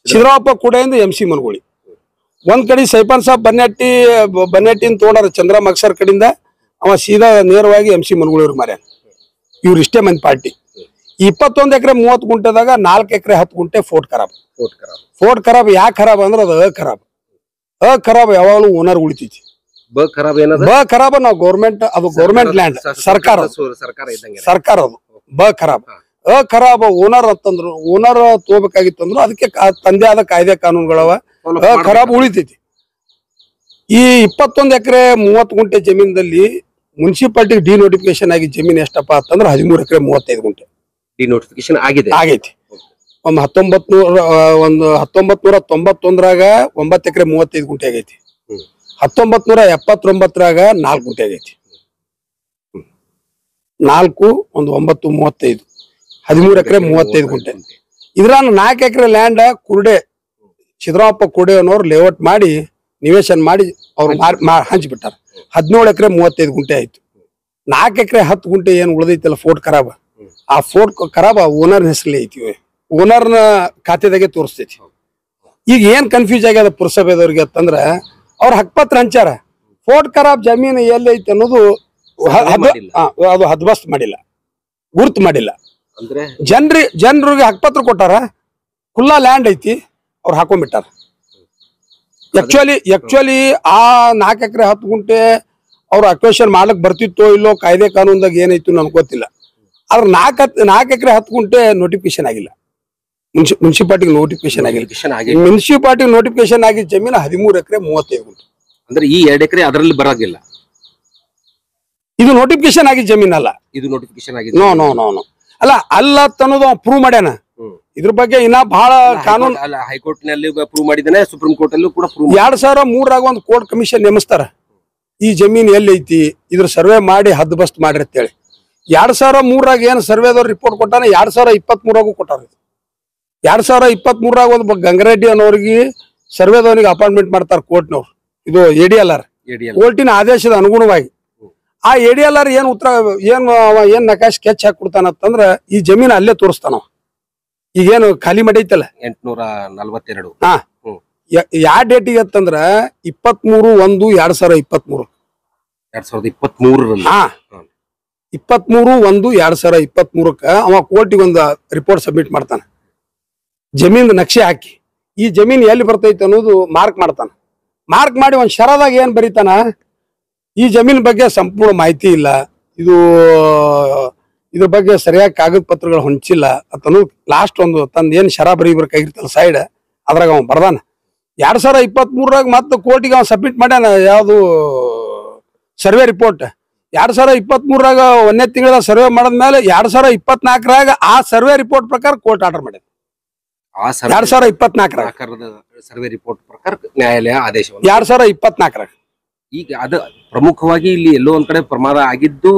ಸಿದ್ದರಾಮಪ್ಪ ಕೋಡೆಯಿಂದ MC ಮನಗೂಳಿ. ಒಂದ್ ಕಡೆ ಸೈಪನ್ ಸಾಬ್ ಬನ್ನೆಟ್ಟಿನ ತಗೊಂಡಾರ ಚಂದ್ರಮ್ಮ ಅಕ್ಸರ್ ಕಡೆಯಿಂದ, ಅವ ಸೀದಾ ನೇರವಾಗಿ MC ಮನಗೂಳಿಯವ್ರು ಮಾರ್ಯಾನ. ಇವ್ರು ಇಷ್ಟೇ ಮಂದಿ ಪಾರ್ಟಿ. 21 ಎಕರೆ 30 ಗುಂಟೆದಾಗ 4 ಎಕರೆ 10 ಗುಂಟೆ ಫೋರ್ಟ್ ಖರಾಬ್. ಯಾಕೆ ಖರಾಬ್ ಅಂದ್ರೆ ಅದು ಖರಾಬ್ ಯಾವಾಗಲೂ ಓನರ್ ಉಳಿತೈತಿ. ಖರಾಬ್ ನಾವು ಗೌರ್ಮೆಂಟ್, ಅದು ಗೌರ್ಮೆಂಟ್ ಲ್ಯಾಂಡ್, ಸರ್ಕಾರ ಅದು ಖರಾಬ್ ಓನರ್ ಅಂತಂದ್ರು, ಓನರ್ ತಗೋಬೇಕಾಗಿತ್ತಂದ್ರು ಅದಕ್ಕೆ ತಂದೆ ಆದ ಕಾಯ್ದೆ ಕಾನೂನುಗಳವ. ಖರಾಬ್ ಉಳಿತೈತಿ. ಈ 21 ಎಕರೆ 30 ಗುಂಟೆ ಜಮೀನಲ್ಲಿ ಮುನ್ಸಿಪಾಲಿಟಿ ಡಿನೋಟಿಫಿಕೇಶನ್ ಆಗಿ ಜಮೀನ್ ಎಷ್ಟಪ್ಪ ಅಂತಂದ್ರೆ 13 ಎಕರೆ 35 ಗುಂಟೆ ಡಿನೋಟಿಫಿಕೇಶನ್ ಆಗೈತಿ. 1991ರಾಗ 9 ಎಕರೆ 35 ಗುಂಟೆ ಆಗೈತಿ. 1979ರಾಗ 4 ಗುಂಟೆ ಆಗೈತಿ. 4 1 9 35 13 ಎಕರೆ 35 ಗುಂಟೆ. ಇದ್ರಾನ 4 ಎಕರೆ ಲ್ಯಾಂಡ್ ಕುರುಡೆ ಸಿದ್ದರಾಮಪ್ಪ ಕೋಡೆ ಅನ್ನೋರು ಲೇಔಟ್ ಮಾಡಿ ನಿವೇಶನ ಮಾಡಿ ಅವ್ರು ಹಂಚ್ಬಿಟ್ಟಾರ. 17 ಎಕರೆ 35 ಗುಂಟೆ ಆಯ್ತು. 4 ಎಕರೆ 10 ಗುಂಟೆ ಏನ್ ಉಳಿದೈತಲ್ಲ ಫೋರ್ಟ್ ಖರಾಬ್, ಆ ಫೋರ್ಟ್ ಖರಾಬ್ ಓನರ್ ಹೆಸರಲ್ಲಿ ಐತಿ, ಓನರ್ನ ಖಾತೆದಾಗೆ ತೋರಿಸ್ತೈತಿ. ಈಗ ಏನ್ ಕನ್ಫ್ಯೂಸ್ ಆಗ್ಯದ ಪುರಸಭೆದವ್ರಿಗೆ ಅಂತಂದ್ರ ಅವ್ರ ಹಕ್ಪತ್ರ ಹಂಚಾರ, ಫೋರ್ಟ್ ಖರಾಬ್ ಜಮೀನು ಎಲ್ಲಿ ಐತಿ ಅನ್ನೋದು ಅದು ಹದ್ಬಸ್ತ್ ಮಾಡಿಲ್ಲ, ಗುರ್ತು ಮಾಡಿಲ್ಲ. ಜನರಿಗೆ ಹಕ್ಪತ್ರ ಕೊಟ್ಟಾರ, ಖುಲ್ಲಾ ಲ್ಯಾಂಡ್ ಐತಿ, ಅವ್ರು ಹಾಕೊಂಡ್ಬಿಟ್ಟಾರ. ಆಕ್ಚುಲಿ ಆ 4 ಎಕರೆ 10 ಗುಂಟೆ ಅವ್ರು ಅಕ್ವೇಷನ್ ಮಾಡ್ಲಕ್ ಬರ್ತಿತ್ತೋ ಇಲ್ಲೋ, ಕಾಯ್ದೆ ಕಾನೂನ್ದಾಗ ಏನೈತು ನನ್ಗೆ ಗೊತ್ತಿಲ್ಲ. ಆದ್ರೆ 4 ಎಕರೆ 10 ಗುಂಟೆ ನೋಟಿಫಿಕೇಶನ್ ಆಗಿಲ್ಲ, ಮುನ್ಸಿಪಾಲಿಟಿಗೆ ನೋಟಿಫಿಕೇಶನ್ ಆಗಿಲ್ಲ. ಮುನ್ಸಿಪಾಲಿಟಿ ನೋಟಿಫಿಕೇಶನ್ ಆಗಿದ್ದ ಜಮೀನು 13 ಎಕರೆ 35 ಗುಂಟೆ. ಅಂದ್ರೆ ಈ 2 ಎಕರೆ ಅದರಲ್ಲಿ ಬರಾಗಿಲ್ಲ. ಇದು ನೋಟಿಫಿಕೇಶನ್ ಆಗಿದ್ದ ಜಮೀನ್ ಅಲ್ಲ, ಇದು ನೋಟಿಫಿಕೇಶನ್ ಆಗಿದೆ. ನೋ ಅಲ್ಲ ಅನ್ನೋದು ಪ್ರೂವ್ ಮಾಡ್ಯಾನ. ಇದ್ರ ಬಗ್ಗೆ ಇನ್ನ ಬಹಳ ಕಾನೂನು ಹೈಕೋರ್ಟ್ ನಲ್ಲಿ ಪ್ರೂವ್ ಮಾಡಿದ್ದಾನೆ, ಸುಪ್ರೀಂ ಕೋರ್ಟ್ ಅಲ್ಲೂ ಕೂಡ ಪ್ರೂವ್ 2003 ಒಂದು ಕೋರ್ಟ್ ಕಮಿಷನ್ ನೇಮಿಸ್ತಾರ. ಈ ಜಮೀನ್ ಎಲ್ಲಿ ಐತಿ ಇದ್ರ ಸರ್ವೆ ಮಾಡಿ ಹದ್ದುಬಸ್ತ್ ಮಾಡ್ರಿ ಅಂತೇಳಿ. 2003 ಏನ್ ಸರ್ವೆದವ್ರು ರಿಪೋರ್ಟ್ ಕೊಟ್ಟಾನ 2023 ಕೊಟ್ಟಾರ. 2023 ಒಂದು ಗಂಗರೆಡ್ಡಿ ಅನ್ನೋರಿಗೆ ಸರ್ವೆದವನಿಗೆ ಅಪಾಯಿಂಟ್ಮೆಂಟ್ ಮಾಡ್ತಾರ ಕೋರ್ಟ್ನವ್ರು. ಇದು ADLR ಕೋರ್ಟಿನ ಆದೇಶದ ಅನುಗುಣವಾಗಿ. ಆ ADLR ಏನ್ ಉತ್ತರ ಏನ್ ನಕಾಶ್ ಸ್ಕೆಚ್ ಹಾಕಿ ಕೊಡ್ತಾನಂತಂದ್ರ ಈ ಜಮೀನ್ ಅಲ್ಲೇ ತೋರಿಸ್ತಾನ. ಈಗೇನು ಖಾಲಿ ಮಾಡಿ ಐತಲ್ಲ 842 ಹಾ ಯಾವ ಡೇಟಿಗೆ ಅಂತಂದ್ರ 23/1/2023 2023 ಹಾ 23/1/2023 ಅವ ಕೋರ್ಟಿಗೆ ಒಂದು ರಿಪೋರ್ಟ್ ಸಬ್ಮಿಟ್ ಮಾಡ್ತಾನ. ಜಮೀನ್ ನಕ್ಷೆ ಹಾಕಿ ಈ ಜಮೀನ್ ಎಲ್ಲಿ ಬರ್ತೈತೆ ಅನ್ನೋದು ಮಾರ್ಕ್ ಮಾಡ್ತಾನ. ಮಾರ್ಕ್ ಮಾಡಿ ಒಂದ್ ಶರದಾಗ ಏನ್ ಬರೀತಾನ, ಈ ಜಮೀನ್ ಬಗ್ಗೆ ಸಂಪೂರ್ಣ ಮಾಹಿತಿ ಇಲ್ಲ, ಇದ್ರ ಬಗ್ಗೆ ಸರಿಯಾಗಿ ಕಾಗದ ಪತ್ರಗಳು ಹೊಂಚಿಲ್ಲ ಅಂತನೂ ಲಾಸ್ಟ್ ಒಂದು ತಂದ್ ಏನ್ ಶರ ಬರೀಬೇಕಾಗಿರ್ತಲ್ಲ ಸೈಡ್ ಅದ್ರಾಗ ಅವ ಬರ್ದಾನ. 2023 ಮತ್ತೆ ಕೋರ್ಟಿಗೆ ಅವ ಸಬ್ಮಿಟ್ ಮಾಡ್ಯಾನ. ಯಾವ್ದು ಸರ್ವೆ ರಿಪೋರ್ಟ್ 2023 ಒಂದನೇ ತಿಂಗಳ ಸರ್ವೆ ಮಾಡದ್ಮೇಲೆ 2024 ಆ ಸರ್ವೆ ರಿಪೋರ್ಟ್ ಪ್ರಕಾರ ಕೋರ್ಟ್ ಆರ್ಡರ್ ಮಾಡಿದೆ. 2024 ಸರ್ವೆ ರಿಪೋರ್ಟ್ ಪ್ರಕಾರ ನ್ಯಾಯಾಲಯ ಆದೇಶ 2024 ಈಗ ಅದು ಪ್ರಮುಖವಾಗಿ ಇಲ್ಲಿ ಎಲ್ಲೋ ಒಂದ್ ಕಡೆ ಪ್ರಮಾದ ಆಗಿದ್ದು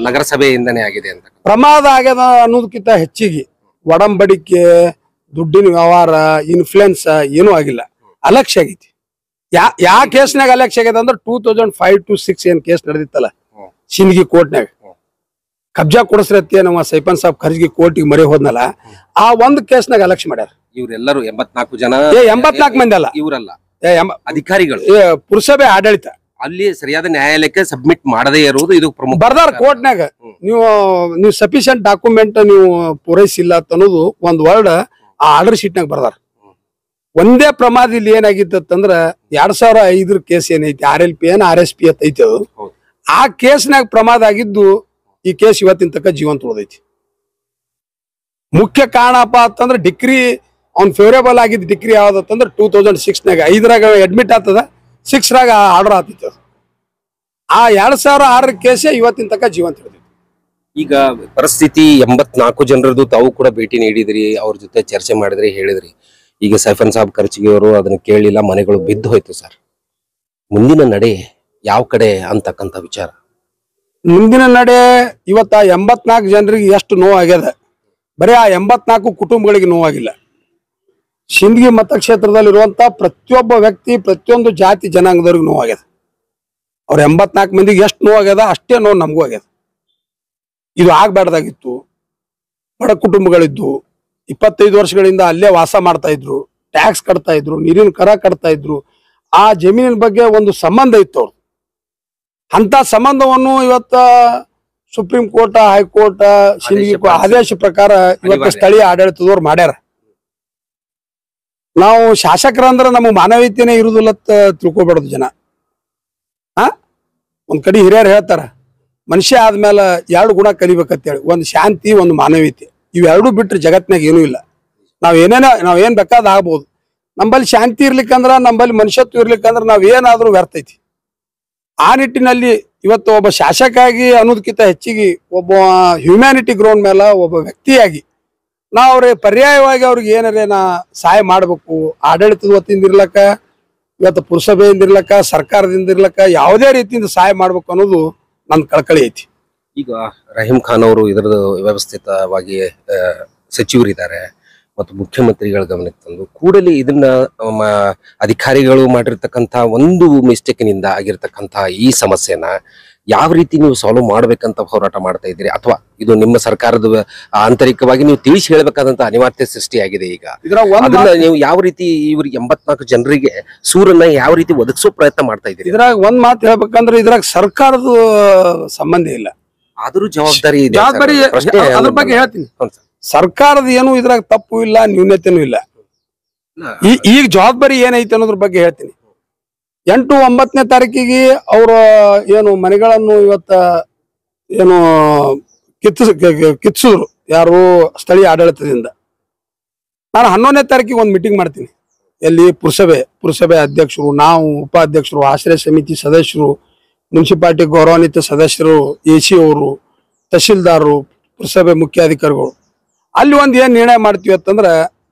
ನಗರಸಭೆಯಿಂದನೇ ಆಗಿದೆ ಅಂತ. ಪ್ರಮಾದ ಆಗ್ಯದ ಅನ್ನೋದಕ್ಕಿಂತ ಹೆಚ್ಚಿಗೆ ಒಡಂಬಡಿಕೆ, ದುಡ್ಡಿನ ವ್ಯವಹಾರ, ಇನ್ಫ್ಲೂಯೆನ್ಸ್ ಏನೂ ಆಗಿಲ್ಲ. ಅಲಕ್ಷ್ಯ ಆಗೈತಿ. ಯಾವ ಕೇಸ್ನಾಗ ಅಲಕ್ಷ್ಯ ಆಗೈತೆ ಅಂದ್ರೆ 2005 to 6 ಏನ್ ಕೇಸ್ ನಡೆದಿತ್ತಲ್ಲ ಸಿಂದಗಿ ಕೋರ್ಟ್ನಾಗ ಕಬ್ಜಾ ಕೊಡಿಸ್ರತ್ತಿ ನಮ್ಮ ಸೈಪನ್ ಸಾಬ್ ಖರ್ಜಿ ಕೋರ್ಟಿಗೆ ಮರೆ ಹೋದ್ನಲ್ಲ, ಆ ಒಂದು ಕೇಸ್ನಾಗ ಅಲಕ್ಷ್ಯ ಮಾಡ್ಯಾರ. ಇವರೆಲ್ಲರೂ 84 ಜನ 84 ಮಂದಿ ಅಲ್ಲ, ಇವರಲ್ಲ ಅಧಿಕಾರಿಗಳು ಪುರಸಭೆ ಆಡಳಿತ ಅಲ್ಲಿ ಸರಿಯಾದ ನ್ಯಾಯಾಲಯಕ್ಕೆ ಸಬ್ಮಿಟ್ ಮಾಡದೇ ಇರುವುದು ಇದು ಪ್ರಮುಖ. ಬರ್ದಾರ ಕೋರ್ಟ್ನಾಗ ನೀವು ಸಫಿಶಿಯಂಟ್ ಡಾಕ್ಯುಮೆಂಟ್ ನೀವು ಪೂರೈಸಿಲ್ಲ ಅನ್ನೋದು ಒಂದ್ ವರ್ಡ್ ಆ ಆರ್ಡರ್ ಶೀಟ್ನಾಗ ಬರ್ದಾರ. ಒಂದೇ ಪ್ರಮಾದ ಇಲ್ಲಿ ಏನಾಗಿತ್ತಂದ್ರ 2005 ಕೇಸ್ ಏನೈತಿ RLP RSP ಅಂತ ಐತಿ ಅದು, ಆ ಕೇಸ್ನಾಗ ಪ್ರಮಾದ ಆಗಿದ್ದು ಈ ಕೇಸ್ ಇವತ್ತಿನ ತನಕ ಜೀವಂತ ಉಳಿದೈತಿ. ಮುಖ್ಯ ಕಾರಣಪ್ಪ ಅಂತಂದ್ರೆ ಡಿಗ್ರಿ ಅವ್ನ್ ಫೇವರೇಬಲ್ ಆಗಿದ್ದ ಡಿಗ್ರಿ ಯಾವ್ದಂದ್ರೆ 2006 5ರಾಗ ಅಡ್ಮಿಟ್ ಆಗ್ತದ, 6ರಾಗ ಆರ್ಡರ್ ಆಗ್ತಿತ್ತು. ಆ 2006 ಕೇಸೇ ಇವತ್ತಿನ ತನಕ ಜೀವಂತ ಉಳಿದೈತಿ. ಈಗ ಪರಿಸ್ಥಿತಿ 84 ಜನರದ್ದು ತಾವು ಕೂಡ ಭೇಟಿ ನೀಡಿದ್ರಿ, ಅವ್ರ ಜೊತೆ ಚರ್ಚೆ ಮಾಡಿದ್ರಿ, ಹೇಳಿದ್ರಿ. ಈಗ ಸೈಫನ್ ಸಾಬ್ ಖರ್ಚಿಗೆ ಅವರು ಅದನ್ನ ಕೇಳಿಲ್ಲ, ಮನೆಗಳು ಬಿದ್ದು ಹೋಯ್ತು ಸರ್. ಮುಂದಿನ ನಡೆ ಯಾವ ಕಡೆ ಅಂತಕ್ಕಂಥ ವಿಚಾರ. ಮುಂದಿನ ನಡೆ ಇವತ್ತ 84 ಜನರಿಗೆ ಎಷ್ಟು ನೋವಾಗ್ಯದ, ಬರೀ ಆ 84 ಕುಟುಂಬಗಳಿಗೆ ನೋವಾಗಿಲ್ಲ. ಸಿಂದಗಿ ಮತಕ್ಷೇತ್ರದಲ್ಲಿರುವಂತ ಪ್ರತಿಯೊಬ್ಬ ವ್ಯಕ್ತಿ, ಪ್ರತಿಯೊಂದು ಜಾತಿ ಜನಾಂಗದವ್ರಿಗೆ ನೋವಾಗ್ಯದ. ಅವ್ರ 84 ಮಂದಿಗೆ ಎಷ್ಟು ನೋವಾಗ್ಯದ ಅಷ್ಟೇ ನೋವು ನಮಗೂ ಆಗ್ಯದ. ಇದು ಆಗ್ಬಾರ್ದಾಗಿತ್ತು. ಬಡ ಕುಟುಂಬಗಳಿದ್ದು 25 ವರ್ಷಗಳಿಂದ ಅಲ್ಲೇ ವಾಸ ಮಾಡ್ತಾ ಇದ್ರು, ಟ್ಯಾಕ್ಸ್ ಕಟ್ತಾ ಇದ್ರು, ನೀರಿನ ಕರ ಕಟ್ತಾ ಇದ್ರು. ಆ ಜಮೀನಿನ ಬಗ್ಗೆ ಒಂದು ಸಂಬಂಧ ಇತ್ತು ಅವ್ರು. ಅಂತ ಸಂಬಂಧವನ್ನು ಇವತ್ತ ಸುಪ್ರೀಂ ಕೋರ್ಟ್, ಹೈಕೋರ್ಟ್, ಸಿಂದಗಿ ಆದೇಶ ಪ್ರಕಾರ ಇವತ್ತು ಸ್ಥಳೀಯ ಆಡಳಿತದವ್ರು ಮಾಡ್ಯಾರ. ನಾವು ಶಾಸಕರಂದ್ರ ನಮಗ್ ಮಾನವೀಯತೆನೇ ಇರುದಿಲ್ಲ ತಿಳ್ಕೊಬಾರ್ದು ಜನ. ಒಂದ್ ಕಡೆ ಹಿರಿಯರು ಹೇಳ್ತಾರ, ಮನುಷ್ಯ ಆದ್ಮೇಲೆ 2 ಗುಣ ಕಲಿಬೇಕಂತೇಳಿ, ಒಂದು ಶಾಂತಿ, ಒಂದು ಮಾನವೀಯತೆ. ಇವೆರಡೂ ಬಿಟ್ರೆ ಜಗತ್ನಾಗ ಏನೂ ಇಲ್ಲ. ನಾವೇನ್ ಬೇಕಾದ ಆಗ್ಬೋದು. ನಂಬಲ್ಲಿ ಶಾಂತಿ ಇರ್ಲಿಕ್ಕಂದ್ರ, ನಂಬಲ್ಲಿ ಮನುಷ್ಯತ್ವ ಇರ್ಲಿಕ್ಕಂದ್ರ ನಾವ್ ಏನಾದ್ರೂ ವ್ಯರ್ಥ ಐತಿ. ಆ ನಿಟ್ಟಿನಲ್ಲಿ ಇವತ್ತು ಒಬ್ಬ ಶಾಸಕಾಗಿ ಅನ್ನೋದಕ್ಕಿಂತ ಹೆಚ್ಚಿಗೆ ಒಬ್ಬ ಹ್ಯುಮ್ಯಾನಿಟಿ ಗ್ರೌಂಡ್ ಮೇಲೆ ಒಬ್ಬ ವ್ಯಕ್ತಿಯಾಗಿ ನಾವು ಅವ್ರಿಗೆ ಪರ್ಯಾಯವಾಗಿ ಅವ್ರಿಗೆ ಏನಾರೇ ಸಹಾಯ ಮಾಡ್ಬೇಕು. ಆಡಳಿತದ ವತಿಯಿಂದ ಇರ್ಲಕ್ಕ, ಇವತ್ತು ಪುರಸಭೆಯಿಂದ ಇರ್ಲಕ್ಕ, ಸರ್ಕಾರದಿಂದ ಇರ್ಲಕ್ಕ, ಯಾವುದೇ ರೀತಿಯಿಂದ ಸಹಾಯ ಮಾಡ್ಬೇಕು ಅನ್ನೋದು ನನ್ನ ಕಳಕಳಿ ಐತಿ. ಈಗ ರಹೀಂ ಖಾನ್ ಅವರು ಇದರದ್ದು ವ್ಯವಸ್ಥಿತವಾಗಿ ಸಚಿವರಿದ್ದಾರೆ ಮತ್ತು ಮುಖ್ಯಮಂತ್ರಿಗಳ ಗಮನಕ್ಕೆ ತಂದು ಕೂಡಲೇ ಇದನ್ನ ಅಧಿಕಾರಿಗಳು ಮಾಡಿರ್ತಕ್ಕಂಥ ಒಂದು ಮಿಸ್ಟೇಕಿನಿಂದ ಆಗಿರ್ತಕ್ಕಂಥ ಈ ಸಮಸ್ಯೆನ ಯಾವ ರೀತಿ ನೀವು ಸಾಲ್ವ್ ಮಾಡ್ಬೇಕಂತ ಹೋರಾಟ ಮಾಡ್ತಾ ಇದ್ದೀರಿ, ಅಥವಾ ಇದು ನಿಮ್ಮ ಸರ್ಕಾರದ ಆಂತರಿಕವಾಗಿ ನೀವು ತಿಳಿಸಿ ಹೇಳ್ಬೇಕಾದಂತ ಅನಿವಾರ್ಯತೆ ಸೃಷ್ಟಿಯಾಗಿದೆ. ಈಗ ಅದನ್ನ ನೀವು ಯಾವ ರೀತಿ ಇವ್ರಿಗೆ 84 ಜನರಿಗೆ ಸೂರನ್ನ ಯಾವ ರೀತಿ ಒದಗಿಸೋ ಪ್ರಯತ್ನ ಮಾಡ್ತಾ ಇದ್ದೀರಿ? ಇದ್ರಾಗ ಒಂದ್ ಮಾತು ಹೇಳ್ಬೇಕಂದ್ರೆ ಇದ್ರಾಗ ಸರ್ಕಾರದ ಸಂಬಂಧ ಇಲ್ಲ, ಆದ್ರೂ ಜವಾಬ್ದಾರಿ ಅದ್ರ ಬಗ್ಗೆ ಹೇಳ್ತೀನಿ. ಸರ್ಕಾರದ ಏನು ಇದ್ರಾಗ ತಪ್ಪು ಇಲ್ಲ, ನ್ಯೂನತೆನೂ ಇಲ್ಲ. ಈಗ ಜವಾಬ್ದಾರಿ ಏನೈತೆ ಅನ್ನೋದ್ರ ಬಗ್ಗೆ ಹೇಳ್ತೀನಿ. 8-9ನೇ ತಾರೀಕಿಗೆ ಅವ್ರ ಏನು ಮನೆಗಳನ್ನು ಇವತ್ತ ಏನು ಕಿತ್ಸಿದ್ರು ಯಾರು ಸ್ಥಳೀಯ ಆಡಳಿತದಿಂದ. ನಾನು 11ನೇ ತಾರೀಕಿಗೆ ಒಂದು ಮೀಟಿಂಗ್ ಮಾಡ್ತೀನಿ. ಎಲ್ಲಿ ಪುರಸಭೆ ಅಧ್ಯಕ್ಷರು, ನಾವು ಉಪಾಧ್ಯಕ್ಷರು, ಆಶ್ರಯ ಸಮಿತಿ ಸದಸ್ಯರು, ಮುನ್ಸಿಪಾಲಿಟಿ ಗೌರವಾನ್ವಿತ ಸದಸ್ಯರು, AC ಅವರು, ತಹಶೀಲ್ದಾರರು, ಪುರಸಭೆ ಮುಖ್ಯಾಧಿಕಾರಿಗಳು, ಅಲ್ಲಿ ಒಂದು ಏನ್ ನಿರ್ಣಯ ಮಾಡ್ತೀವಿ ಅಂತಂದ್ರ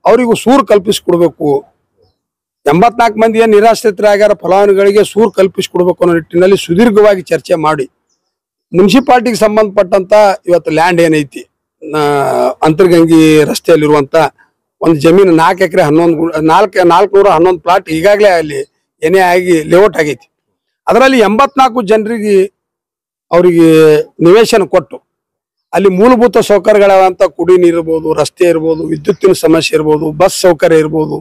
ಅವರಿಗೂ ಸೂರು ಕಲ್ಪಿಸಿಕೊಡ್ಬೇಕು. 84 ಮಂದಿ ಏನ್ ನಿರಾಶ್ರಿತರಾಗ್ಯಾರ ಫಲಾನುಭವಿಗಳಿಗೆ ಸೂರು ಕಲ್ಪಿಸಿಕೊಡ್ಬೇಕು ಅನ್ನೋ ನಿಟ್ಟಿನಲ್ಲಿ ಸುದೀರ್ಘವಾಗಿ ಚರ್ಚೆ ಮಾಡಿ ಮುನ್ಸಿಪಾಲ್ಟಿಗೆ ಸಂಬಂಧಪಟ್ಟಂತ ಇವತ್ತು ಲ್ಯಾಂಡ್ ಏನೈತಿ ಅಂತರ್ಗಂಗಿ ರಸ್ತೆಯಲ್ಲಿರುವಂತ ಒಂದು ಜಮೀನು 4 ಎಕರೆ 411 ಪ್ಲಾಟ್ ಈಗಾಗಲೇ ಅಲ್ಲಿ ಏನೇ ಆಗಿ ಲೇಔಟ್ ಆಗೈತಿ. ಅದರಲ್ಲಿ 84 ಜನರಿಗೆ ಅವರಿಗೆ ನಿವೇಶನ ಕೊಟ್ಟು ಅಲ್ಲಿ ಮೂಲಭೂತ ಸೌಕರ್ಯಗಳಂತ ಕುಡಿ ನೀರು ಇರ್ಬೋದು, ರಸ್ತೆ ಇರ್ಬೋದು, ವಿದ್ಯುತ್ತಿನ ಸಮಸ್ಯೆ ಇರ್ಬೋದು, ಬಸ್ ಸೌಕರ್ಯ ಇರ್ಬೋದು,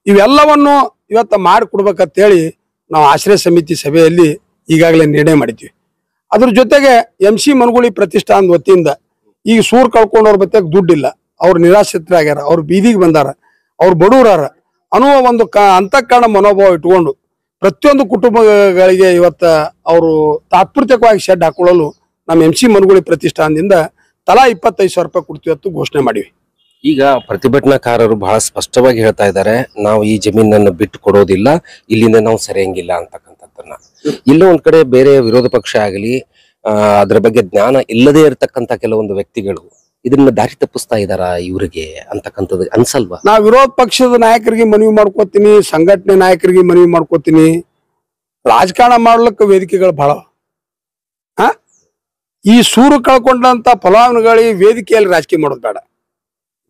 ಇವೆಲ್ಲವನ್ನು ಇವತ್ತು ಮಾಡಿಕೊಡ್ಬೇಕಂತೇಳಿ ನಾವು ಆಶ್ರಯ ಸಮಿತಿ ಸಭೆಯಲ್ಲಿ ಈಗಾಗಲೇ ನಿರ್ಣಯ ಮಾಡಿದ್ವಿ. ಅದ್ರ ಜೊತೆಗೆ MC ಮನಗುಳಿ ಪ್ರತಿಷ್ಠಾನದ ವತಿಯಿಂದ ಈಗ ಸೂರು ಕಳ್ಕೊಂಡವ್ರ ಬತ್ತಾಗ ದುಡ್ಡಿಲ್ಲ, ಅವ್ರು ನಿರಾಶ್ರಿತರಾಗ್ಯಾರ, ಅವ್ರು ಬೀದಿಗೆ ಬಂದಾರ, ಅವ್ರು ಬಡವರಾರ ಅನ್ನುವ ಒಂದು ಅಂತಃಕರಣ ಮನೋಭಾವ ಇಟ್ಕೊಂಡು ಪ್ರತಿಯೊಂದು ಕುಟುಂಬಗಳಿಗೆ ಇವತ್ತ ಅವರು ತಾತ್ಪೂರ್ತಿಕವಾಗಿ ಶೆಡ್ ಹಾಕೊಳ್ಳಲು ನಮ್ಮ MC ಮನಗುಳಿ ಪ್ರತಿಷ್ಠಾನದಿಂದ ತಲಾ 25,000 ರೂಪಾಯಿ ಕೊಡ್ತೀವಿ ಅಂತ ಘೋಷಣೆ ಮಾಡಿವಿ. ಈಗ ಪ್ರತಿಭಟನಾಕಾರರು ಬಹಳ ಸ್ಪಷ್ಟವಾಗಿ ಹೇಳ್ತಾ ಇದ್ದಾರೆ, ನಾವು ಈ ಜಮೀನನ್ನು ಬಿಟ್ಟು ಕೊಡೋದಿಲ್ಲ, ಇಲ್ಲಿಂದ ನಾವು ಸರಿಯಂಗಿಲ್ಲ ಅಂತಕ್ಕಂಥದ್ದನ್ನ. ಇಲ್ಲ ಒಂದ್ ಕಡೆ ಬೇರೆ ವಿರೋಧ ಪಕ್ಷ ಆಗಲಿ ಅದರ ಬಗ್ಗೆ ಜ್ಞಾನ ಇಲ್ಲದೆ ಇರತಕ್ಕಂತ ಕೆಲವೊಂದು ವ್ಯಕ್ತಿಗಳು ಇದನ್ನ ದಾರಿ ತಪ್ಪಿಸ್ತಾ ಇದಾರ ಇವರಿಗೆ ಅಂತಕ್ಕಂಥದ್ದು ಅನ್ಸಲ್ವಾ? ನಾ ವಿರೋಧ ಪಕ್ಷದ ನಾಯಕರಿಗೆ ಮನವಿ ಮಾಡ್ಕೋತೀನಿ, ಸಂಘಟನೆ ನಾಯಕರಿಗೆ ಮನವಿ ಮಾಡ್ಕೋತೀನಿ. ರಾಜಕಾರಣ ಮಾಡ್ಲಿಕ್ಕೆ ವೇದಿಕೆಗಳು ಬಹಳ ಈ ಸೂರು ಕಳ್ಕೊಂಡಂತ ಫಲಾನುಭವಿಗಳಿಗೆ ವೇದಿಕೆಯಲ್ಲಿ ರಾಜಕೀಯ ಮಾಡೋದು ಬೇಡ.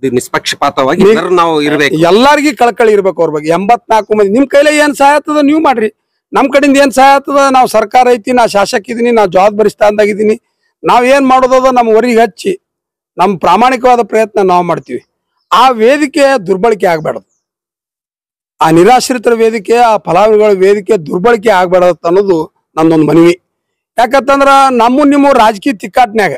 ನಿಷ್ಪಕ್ಷಪಾತವಾಗಿ ನಾವು ಇರ್ಬೇಕು, ಎಲ್ಲಾರ್ಗಿ ಕಳಕಳಿ ಇರ್ಬೇಕು ಅವ್ರ ಬಗ್ಗೆ. 84 ಮಂದಿ ನಿಮ್ ಕೈಲಿ ಏನ್ ಸಹಾಯ ಆಗ್ತದ ನೀವು ಮಾಡ್ರಿ, ನಮ್ ಕಡೆಯಿಂದ ಏನ್ ಸಹಾಯ ಆಗ್ತದ, ನಾವು ಸರ್ಕಾರ ಐತಿ, ನಾ ಶಾಸಕ ಇದೀನಿ, ನಾ ಜವಾಬ್ದಾರಿ ಸ್ಥಾನದಾಗಿದ್ದೀನಿ, ನಾವ್ ಏನ್ ಮಾಡೋದದ ನಮ್ಮ ಹೊರಗೆ ಹಚ್ಚಿ ನಮ್ ಪ್ರಾಮಾಣಿಕವಾದ ಪ್ರಯತ್ನ ನಾವು ಮಾಡ್ತೀವಿ. ಆ ವೇದಿಕೆ ದುರ್ಬಳಕೆ ಆಗ್ಬೇಡದು, ಆ ನಿರಾಶ್ರಿತರ ವೇದಿಕೆ, ಆ ಫಲಾನುಭವಿಗಳ ವೇದಿಕೆ ದುರ್ಬಳಕೆ ಆಗ್ಬೇಡ ಅನ್ನೋದು ನಂದೊಂದು ಮನವಿ. ಯಾಕಂತಂದ್ರ ನಿಮ್ಮ ರಾಜಕೀಯ ತಿಕ್ಕಾಟ್ನ್ಯಾಗ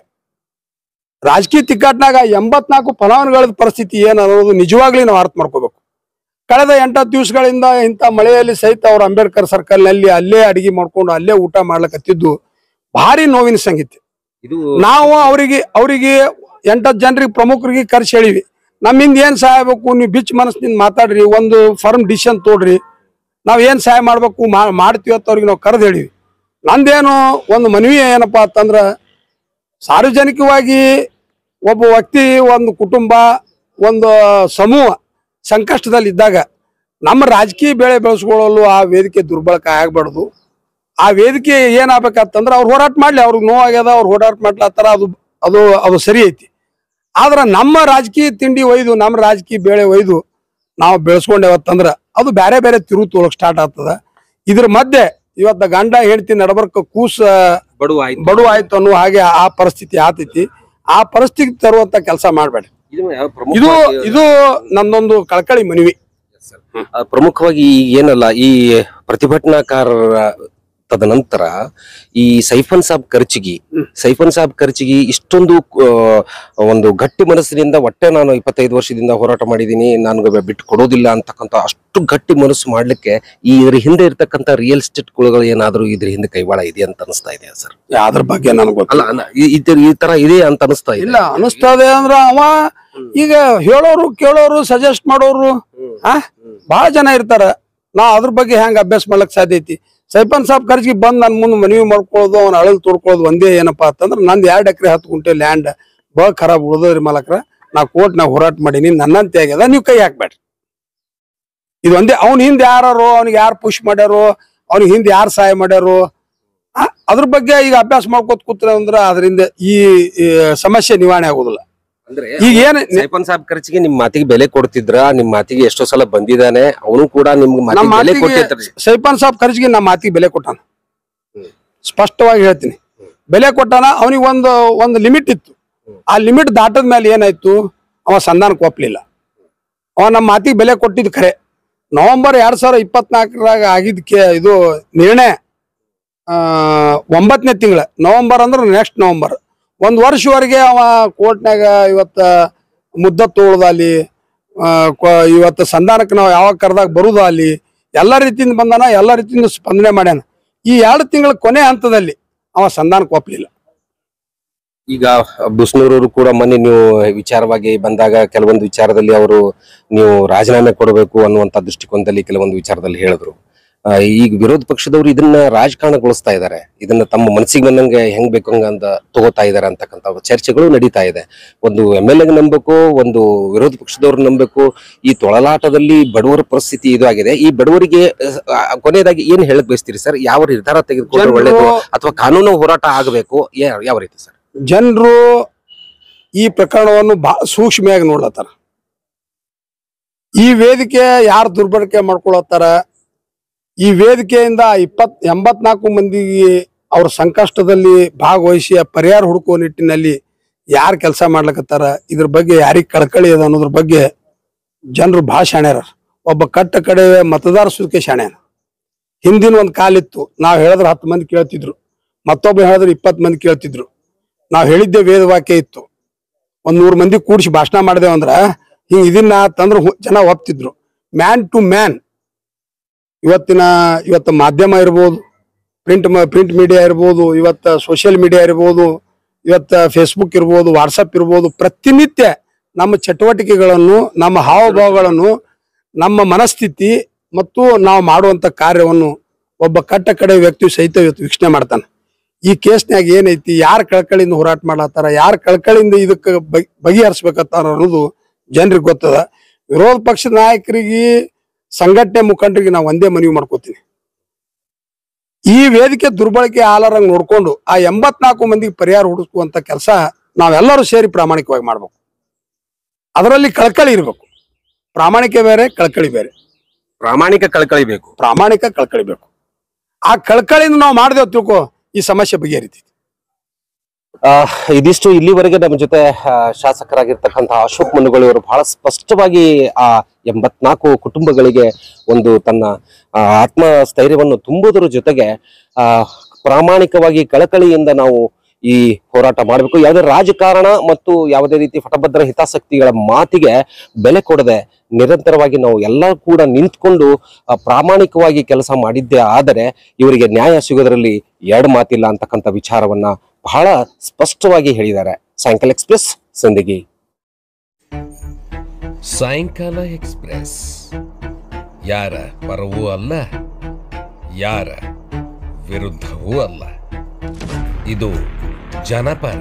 84 ಫಲಾನುಭವಿಗಳ ಪರಿಸ್ಥಿತಿ ಏನ್ ಅನ್ನೋದು ನಿಜವಾಗ್ಲಿ ನಾವು ಅರ್ಥ ಮಾಡ್ಕೋಬೇಕು. ಕಳೆದ 8 ದಿವಸಗಳಿಂದ ಇಂಥ ಮಳೆಯಲ್ಲಿ ಸಹಿತ ಅವ್ರು ಅಂಬೇಡ್ಕರ್ ಸರ್ಕಲ್ ನಲ್ಲಿ ಅಲ್ಲೇ ಅಡಿಗೆ ಮಾಡ್ಕೊಂಡು ಅಲ್ಲೇ ಊಟ ಮಾಡ್ಲಕತ್ತಿದ್ದು ಭಾರಿ ನೋವಿನ ಸಂಗತಿ. ನಾವು ಅವರಿಗೆ 8 ಜನರಿಗೆ ಪ್ರಮುಖರಿಗೆ ಕರ್ಸಿ ಹೇಳಿವಿ, ನಮ್ಮಿಂದ ಏನ್ ಸಹಾಯ ಬೇಕು, ನೀವು ಬಿಚ್ಚ ಮನಸ್ಸಿನಿಂದ ಮಾತಾಡ್ರಿ, ಒಂದು ಫರ್ಮ್ ಡಿಸಿಷನ್ ತೋಡ್ರಿ, ನಾವ್ ಏನ್ ಸಹಾಯ ಮಾಡ್ಬೇಕು ಮಾಡ್ತೀವಿ ಅಂತ ಅವ್ರಿಗೆ ನಾವು ಕರೆದು ಹೇಳಿವಿ. ನಂದೇನು ಒಂದು ಮನವಿ ಏನಪ್ಪಾ ಅಂತಂದ್ರ, ಸಾರ್ವಜನಿಕವಾಗಿ ಒಬ್ಬ ವ್ಯಕ್ತಿ, ಒಂದು ಕುಟುಂಬ, ಒಂದು ಸಮೂಹ ಸಂಕಷ್ಟದಲ್ಲಿದ್ದಾಗ ನಮ್ಮ ರಾಜಕೀಯ ಬೆಳೆ ಬೆಳೆಸ್ಕೊಳ್ಳಲು ಆ ವೇದಿಕೆ ದುರ್ಬಳಕೆ ಆಗ್ಬಾರ್ದು. ಆ ವೇದಿಕೆ ಏನಾಗಬೇಕಂತಂದ್ರ ಅವ್ರು ಹೋರಾಟ ಮಾಡ್ಲಿ, ಅವ್ರಿಗೆ ನೋವಾಗ್ಯದ, ಅವ್ರು ಹೋರಾಟ ಮಾಡ್ಲತ್ತಾರ, ಅದು ಸರಿ ಐತಿ. ಆದ್ರ ನಮ್ಮ ರಾಜಕೀಯ ತಿಂಡಿ ಒಯ್ದು, ನಮ್ಮ ರಾಜಕೀಯ ಬೆಳೆ ಒಯ್ದು ನಾವು ಬೆಳೆಸ್ಕೊಂಡೇವತ್ತಂದ್ರ ಅದು ಬೇರೆ ಬೇರೆ ತಿರುವು ತೋಳಕ್ ಸ್ಟಾರ್ಟ್ ಆಗ್ತದ. ಇದ್ರ ಮಧ್ಯೆ ಇವತ್ತ ಗಂಡ ಹೆಂಡತಿ ನಡಬರ್ಕ ಕೂಸ ಬಡು ಆಯ್ತು ಅನ್ನೋ ಹಾಗೆ ಆ ಪರಿಸ್ಥಿತಿ ಆತೈತಿ. ಆ ಪರಿಸ್ಥಿತಿ ತರುವಂತ ಕೆಲಸ ಮಾಡ್ಬೇಡ. ಇದು ನನ್ನೊಂದು ಕಳಕಳಿ ಮನವಿ. ಪ್ರಮುಖವಾಗಿ ಏನಲ್ಲ, ಈ ಪ್ರತಿಭಟನಾಕಾರರ ತದನಂತರ ಈ ಸೈಫನ್ ಸಾಬ್ ಖರ್ಚಿಗಿ ಇಷ್ಟೊಂದು ಒಂದು ಗಟ್ಟಿ ಮನಸ್ಸಿನಿಂದ ಒಟ್ಟೆ ನಾನು 25 ವರ್ಷದಿಂದ ಹೋರಾಟ ಮಾಡಿದೀನಿ, ನಾನು ಬಿಟ್ಟು ಕೊಡೋದಿಲ್ಲ ಅಂತಕ್ಕಂಥ ಅಷ್ಟು ಗಟ್ಟಿ ಮನಸ್ಸು ಮಾಡ್ಲಿಕ್ಕೆ ಇದ್ರ ಹಿಂದೆ ಇರ್ತಕ್ಕಂಥ ರಿಯಲ್ ಎಸ್ಟೇಟ್ ಗಳು ಏನಾದ್ರು ಇದ್ರ ಹಿಂದೆ ಕೈವಾಡ ಇದೆ ಅಂತ ಅನಿಸ್ತಾ ಇದೆ ಸರ್? ಅದ್ರ ಬಗ್ಗೆ ನನಗೆ ಗೊತ್ತಿಲ್ಲ. ಈ ತರ ಇದೆ ಅಂತ ಅನಿಸ್ತಾ ಇಲ್ಲ. ಅನಿಸ್ತದೆ ಅಂದ್ರ ಅವ ಈಗ ಹೇಳೋರು ಕೇಳೋರು ಸಜೆಸ್ಟ್ ಮಾಡೋರು ಬಹಳ ಜನ ಇರ್ತಾರ. ನಾ ಅದ್ರ ಬಗ್ಗೆ ಹೆಂಗ್ ಅಭ್ಯಾಸ ಮಾಡ್ಲಕ್ ಸಾಧ್ಯ ಐತಿ? ಸೈಫನ್ ಸಾಬ್ ಖರ್ಚಿಗೆ ಬಂದ್ ನನ್ ಮುಂದೆ ಮನವಿ ಮಾಡ್ಕೊಳ್ಳೋದು, ಅವ್ನ ಅಳಲ್ ತೋಡ್ಕೊಳ್ಳೋದು ಒಂದೇ ಏನಪ್ಪಾ ಅಂತಂದ್ರ, ನಂದು 2 ಎಕರೆ 10 ಗುಂಟೆ ಲ್ಯಾಂಡ್ ಖರಾಬ್ ಉಳ್ದದ್ರಿ ಮಾಲಕ್ರ, ನಾ ಕೋರ್ಟ್ನಾಗ ಹೋರಾಟ ಮಾಡೀನಿ, ನನ್ನಂತೆ ಆಗ್ಯದ, ನೀವು ಕೈ ಹಾಕ್ಬೇಡ್ರಿ. ಇದು ಒಂದೇ. ಅವ್ನ ಹಿಂದೆ ಯಾರು, ಅವ್ನಿಗೆ ಯಾರು ಪುಷ್ ಮಾಡ್ಯಾರೋ, ಅವ್ನಿಗೆ ಹಿಂದೆ ಯಾರು ಸಹಾಯ ಮಾಡ್ಯಾರೋ, ಅದ್ರ ಬಗ್ಗೆ ಈಗ ಅಭ್ಯಾಸ ಮಾಡ್ಕೋತ ಕೂತ್ರ ಅಂದ್ರ ಅದರಿಂದ ಈ ಸಮಸ್ಯೆ ನಿವಾರಣೆ ಆಗುದಿಲ್ಲ. ಈಗ ಏನ್ ಸೈಫನ್ ಸಾಬ್ ಖರ್ಚಿಗೆ ನಿಮ್ ಮಾತಿಗೆ ಬೆಲೆ ಕೊಡ್ತಿದ್ರ? ನಿಮ್ ಮಾತಿಗೆ ಎಷ್ಟೋ ಸಲ ಬಂದಿದ್ದಾನೆ, ಅವನು ಕೂಡ ನಿಮ್ಗೆ ಬೆಲೆ ಕೊಟ್ಟಿರ್ತಾರೆ. ಸೈಫನ್ ಸಾಬ್ ಖರ್ಚಿಗೆ ನಮ್ಮ ಮಾತಿಗೆ ಬೆಲೆ ಕೊಟ್ಟಾನ, ಸ್ಪಷ್ಟವಾಗಿ ಹೇಳ್ತೀನಿ. ಬೆಲೆ ಕೊಟ್ಟಾನ. ಅವನಿಗೆ ಒಂದು ಲಿಮಿಟ್ ಇತ್ತು. ಆ ಲಿಮಿಟ್ ದಾಟದ ಮೇಲೆ ಏನಾಯ್ತು, ಅವ ಸಂಧಾನಕ್ಕೆ ಒಪ್ಲಿಲ್ಲ. ಅವ ನಮ್ಮ ಮಾತಿಗೆ ಬೆಲೆ ಕೊಟ್ಟಿದ್ ಖರೆ. ನವೆಂಬರ್ 2024 ಆಗಿದ್ದಕ್ಕೆ ಇದು ನಿರ್ಣಯ 9ನೇ ತಿಂಗಳ, ನವೆಂಬರ್ ಅಂದ್ರೆ ನೆಕ್ಸ್ಟ್ ನವೆಂಬರ್, 1 ವರ್ಷವರೆಗೆ ಅವ ಕೋರ್ಟ್ನಾಗ ಇವತ್ತ ಮುದ್ದತ್ ತೋಳದಲ್ಲಿ, ಇವತ್ತು ಸಂಧಾನಕ್ಕೆ ನಾವು ಯಾವಾಗ ಕರೆದಾಗ ಬರುದ ಅಲ್ಲಿ ಎಲ್ಲ ರೀತಿಯಿಂದ ಬಂದಾನ, ಎಲ್ಲ ರೀತಿಯಿಂದ ಸ್ಪಂದನೆ ಮಾಡ್ಯಾನ. ಈ 2 ತಿಂಗಳ ಕೊನೆ ಹಂತದಲ್ಲಿ ಅವ ಸಂಧಾನಕ್ಕೆ ಒಪ್ಪಲಿಲ್ಲ. ಈಗ ಬುಸ್ನೂರವರು ಕೂಡ ಮೊನ್ನೆ ನೀವು ವಿಚಾರವಾಗಿ ಬಂದಾಗ ಕೆಲವೊಂದು ವಿಚಾರದಲ್ಲಿ ಅವರು ನೀವು ರಾಜೀನಾಮೆ ಕೊಡಬೇಕು ಅನ್ನುವಂತ ದೃಷ್ಟಿಕೋನದಲ್ಲಿ ಕೆಲವೊಂದು ವಿಚಾರದಲ್ಲಿ ಹೇಳಿದ್ರು. ಈಗ ವಿರೋಧ ಪಕ್ಷದವರು ಇದನ್ನ ರಾಜಕಾರಣಗೊಳಿಸ್ತಾ ಇದ್ದಾರೆ, ಇದನ್ನ ತಮ್ಮ ಮನಸ್ಸಿಗೆ ಬಂದಂಗೆ ಹೆಂಗ್ ಬೇಕು ಹಂಗಂತ ತಗೋತಾ ಇದಾರೆ ಅಂತಕ್ಕಂಥ ಚರ್ಚೆಗಳು ನಡೀತಾ ಇದೆ. ಒಂದು MLA ನಂಬಬೇಕು, ಒಂದು ವಿರೋಧ ಪಕ್ಷದವ್ರು ನಂಬಬೇಕು. ಈ ತೊಳಲಾಟದಲ್ಲಿ ಬಡವರ ಪರಿಸ್ಥಿತಿ ಇದು ಆಗಿದೆ. ಈ ಬಡವರಿಗೆ ಕೊನೆಯದಾಗಿ ಏನ್ ಹೇಳಕ್ ಬಯಸ್ತೀರಿ ಸರ್? ಯಾವ ನಿರ್ಧಾರ ತೆಗೆದುಕೊಂಡ್ರೆ ಒಳ್ಳೇದು, ಅಥವಾ ಕಾನೂನು ಹೋರಾಟ ಆಗಬೇಕು, ಯಾವ ರೀತಿ ಸರ್? ಜನರು ಈ ಪ್ರಕರಣವನ್ನು ಬಹಳ ಸೂಕ್ಷ್ಮವಾಗಿ ನೋಡ್ಲತ್ತಾರ. ಈ ವೇದಿಕೆ ಯಾರು ದುರ್ಬಳಕೆ ಮಾಡ್ಕೊಳತ್ತಾರ, ಈ ವೇದಿಕೆಯಿಂದ 84 ಮಂದಿಗೆ ಅವ್ರ ಸಂಕಷ್ಟದಲ್ಲಿ ಭಾಗವಹಿಸಿ ಪರಿಹಾರ ಹುಡುಕುವ ನಿಟ್ಟಿನಲ್ಲಿ ಯಾರು ಕೆಲಸ ಮಾಡ್ಲಕತ್ತಾರ, ಇದ್ರ ಬಗ್ಗೆ ಯಾರಿಗೆ ಕಳಕಳಿ ಅದ ಅನ್ನೋದ್ರ ಬಗ್ಗೆ ಜನರು ಭಾಳ ಶಾಣ್ಯಾರ. ಒಬ್ಬ ಕಟ್ಟ ಕಡೆ ಮತದಾರ ಸುಖೆ ಶಾಣ್ಯಾನ. ಹಿಂದಿನ ಒಂದು ಕಾಲಿತ್ತು, ನಾವು ಹೇಳಿದ್ರೆ 10 ಮಂದಿ ಕೇಳ್ತಿದ್ರು, ಮತ್ತೊಬ್ಬ ಹೇಳಿದ್ರೆ 20 ಮಂದಿ ಕೇಳ್ತಿದ್ರು. ನಾವು ಹೇಳಿದ್ದೆ ವೇದ ವಾಕ್ಯ ಇತ್ತು. 100 ಮಂದಿ ಕೂಡಿಸಿ ಭಾಷಣ ಮಾಡಿದೆವು ಅಂದ್ರ ಹಿಂಗ ಇದನ್ನ ತಂದ್ರೆ ಜನ ಒಪ್ತಿದ್ರು. ಮ್ಯಾನ್ ಟು ಮ್ಯಾನ್ ಇವತ್ತು ಮಾಧ್ಯಮ ಇರ್ಬೋದು, ಪ್ರಿಂಟ್ ಮೀಡಿಯಾ ಇರ್ಬೋದು, ಇವತ್ತು ಸೋಷಿಯಲ್ ಮೀಡಿಯಾ ಇರ್ಬೋದು, ಇವತ್ತು ಫೇಸ್ಬುಕ್ ಇರ್ಬೋದು, ವಾಟ್ಸಪ್ ಇರ್ಬೋದು, ಪ್ರತಿನಿತ್ಯ ನಮ್ಮ ಚಟುವಟಿಕೆಗಳನ್ನು, ನಮ್ಮ ಹಾವಭಾವಗಳನ್ನು, ನಮ್ಮ ಮನಸ್ಥಿತಿ ಮತ್ತು ನಾವು ಮಾಡುವಂತ ಕಾರ್ಯವನ್ನು ಒಬ್ಬ ಕಟ್ಟ ಕಡೆ ವ್ಯಕ್ತಿ ಸಹಿತ ವೀಕ್ಷಣೆ ಮಾಡ್ತಾನೆ. ಈ ಕೇಸ್ನ್ಯಾಗ ಏನೈತಿ, ಯಾರು ಕಳಕಳಿಯಿಂದ ಹೋರಾಟ ಮಾಡತ್ತಾರ, ಯಾರು ಕಳಕಳಿಯಿಂದ ಇದಕ್ಕೆ ಬಗೆಹರಿಸ್ಬೇಕತ್ತಾರ ಅನ್ನೋದು ಜನರಿಗೆ ಗೊತ್ತದ. ವಿರೋಧ ಪಕ್ಷದ ನಾಯಕರಿಗೆ, ಸಂಘಟನೆ ಮುಖಂಡರಿಗೆ ನಾವು ಒಂದೇ ಮನವಿ ಮಾಡ್ಕೋತೀವಿ, ಈ ವೇದಿಕೆ ದುರ್ಬಳಕೆ ಆಲಾರಂಗ್ ನೋಡ್ಕೊಂಡು ಆ 84 ಮಂದಿಗೆ ಪರಿಹಾರ ಹುಡುಕುವಂತ ಕೆಲಸ ನಾವೆಲ್ಲರೂ ಸೇರಿ ಪ್ರಾಮಾಣಿಕವಾಗಿ ಮಾಡ್ಬೇಕು. ಅದರಲ್ಲಿ ಕಳಕಳಿ ಇರ್ಬೇಕು. ಪ್ರಾಮಾಣಿಕ ಬೇರೆ, ಕಳಕಳಿ ಬೇರೆ. ಪ್ರಾಮಾಣಿಕ ಕಳಕಳಿ ಬೇಕು. ಆ ಕಳಕಳಿಯಿಂದ ನಾವು ಮಾಡಿದೆವು ತಿಳ್ಕೊ, ಈ ಸಮಸ್ಯೆ ಬಗೆಹರಿತೈತಿ. ಇದಿಷ್ಟು ಇಲ್ಲಿವರೆಗೆ ನಮ್ಮ ಜೊತೆ ಶಾಸಕರಾಗಿರ್ತಕ್ಕಂತಹ ಅಶೋಕ್ ಮನುಗಳು ಅವರು ಬಹಳ ಸ್ಪಷ್ಟವಾಗಿ ಆ 84 ಕುಟುಂಬಗಳಿಗೆ ಒಂದು ತನ್ನ ಆತ್ಮಸ್ಥೈರ್ಯವನ್ನು ತುಂಬುವುದರ ಜೊತೆಗೆ ಪ್ರಾಮಾಣಿಕವಾಗಿ ಕಳಕಳಿಯಿಂದ ನಾವು ಈ ಹೋರಾಟ ಮಾಡಬೇಕು. ಯಾವುದೇ ರಾಜಕಾರಣ ಮತ್ತು ಯಾವುದೇ ರೀತಿ ಪಟಭದ್ರ ಹಿತಾಸಕ್ತಿಗಳ ಮಾತಿಗೆ ಬೆಲೆ ಕೊಡದೆ ನಿರಂತರವಾಗಿ ನಾವು ಎಲ್ಲ ಕೂಡ ನಿಂತ್ಕೊಂಡು ಪ್ರಾಮಾಣಿಕವಾಗಿ ಕೆಲಸ ಮಾಡಿದ್ದೇ ಆದರೆ ಇವರಿಗೆ ನ್ಯಾಯ ಸಿಗೋದ್ರಲ್ಲಿ ಎರಡು ಮಾತಿಲ್ಲ ಅಂತಕ್ಕಂಥ ವಿಚಾರವನ್ನ ಬಹಳ ಸ್ಪಷ್ಟವಾಗಿ ಹೇಳಿದ್ದಾರೆ. ಸಾಯಂಕಾಲ ಎಕ್ಸ್ಪ್ರೆಸ್ ಸಿಂದಗಿ. ಸಾಯಂಕಾಲ ಎಕ್ಸ್ಪ್ರೆಸ್ ಯಾರ ಪರವೂ ಅಲ್ಲ, ಯಾರ ವಿರುದ್ಧವೂ ಅಲ್ಲ. ಇದು ಜನಪರ.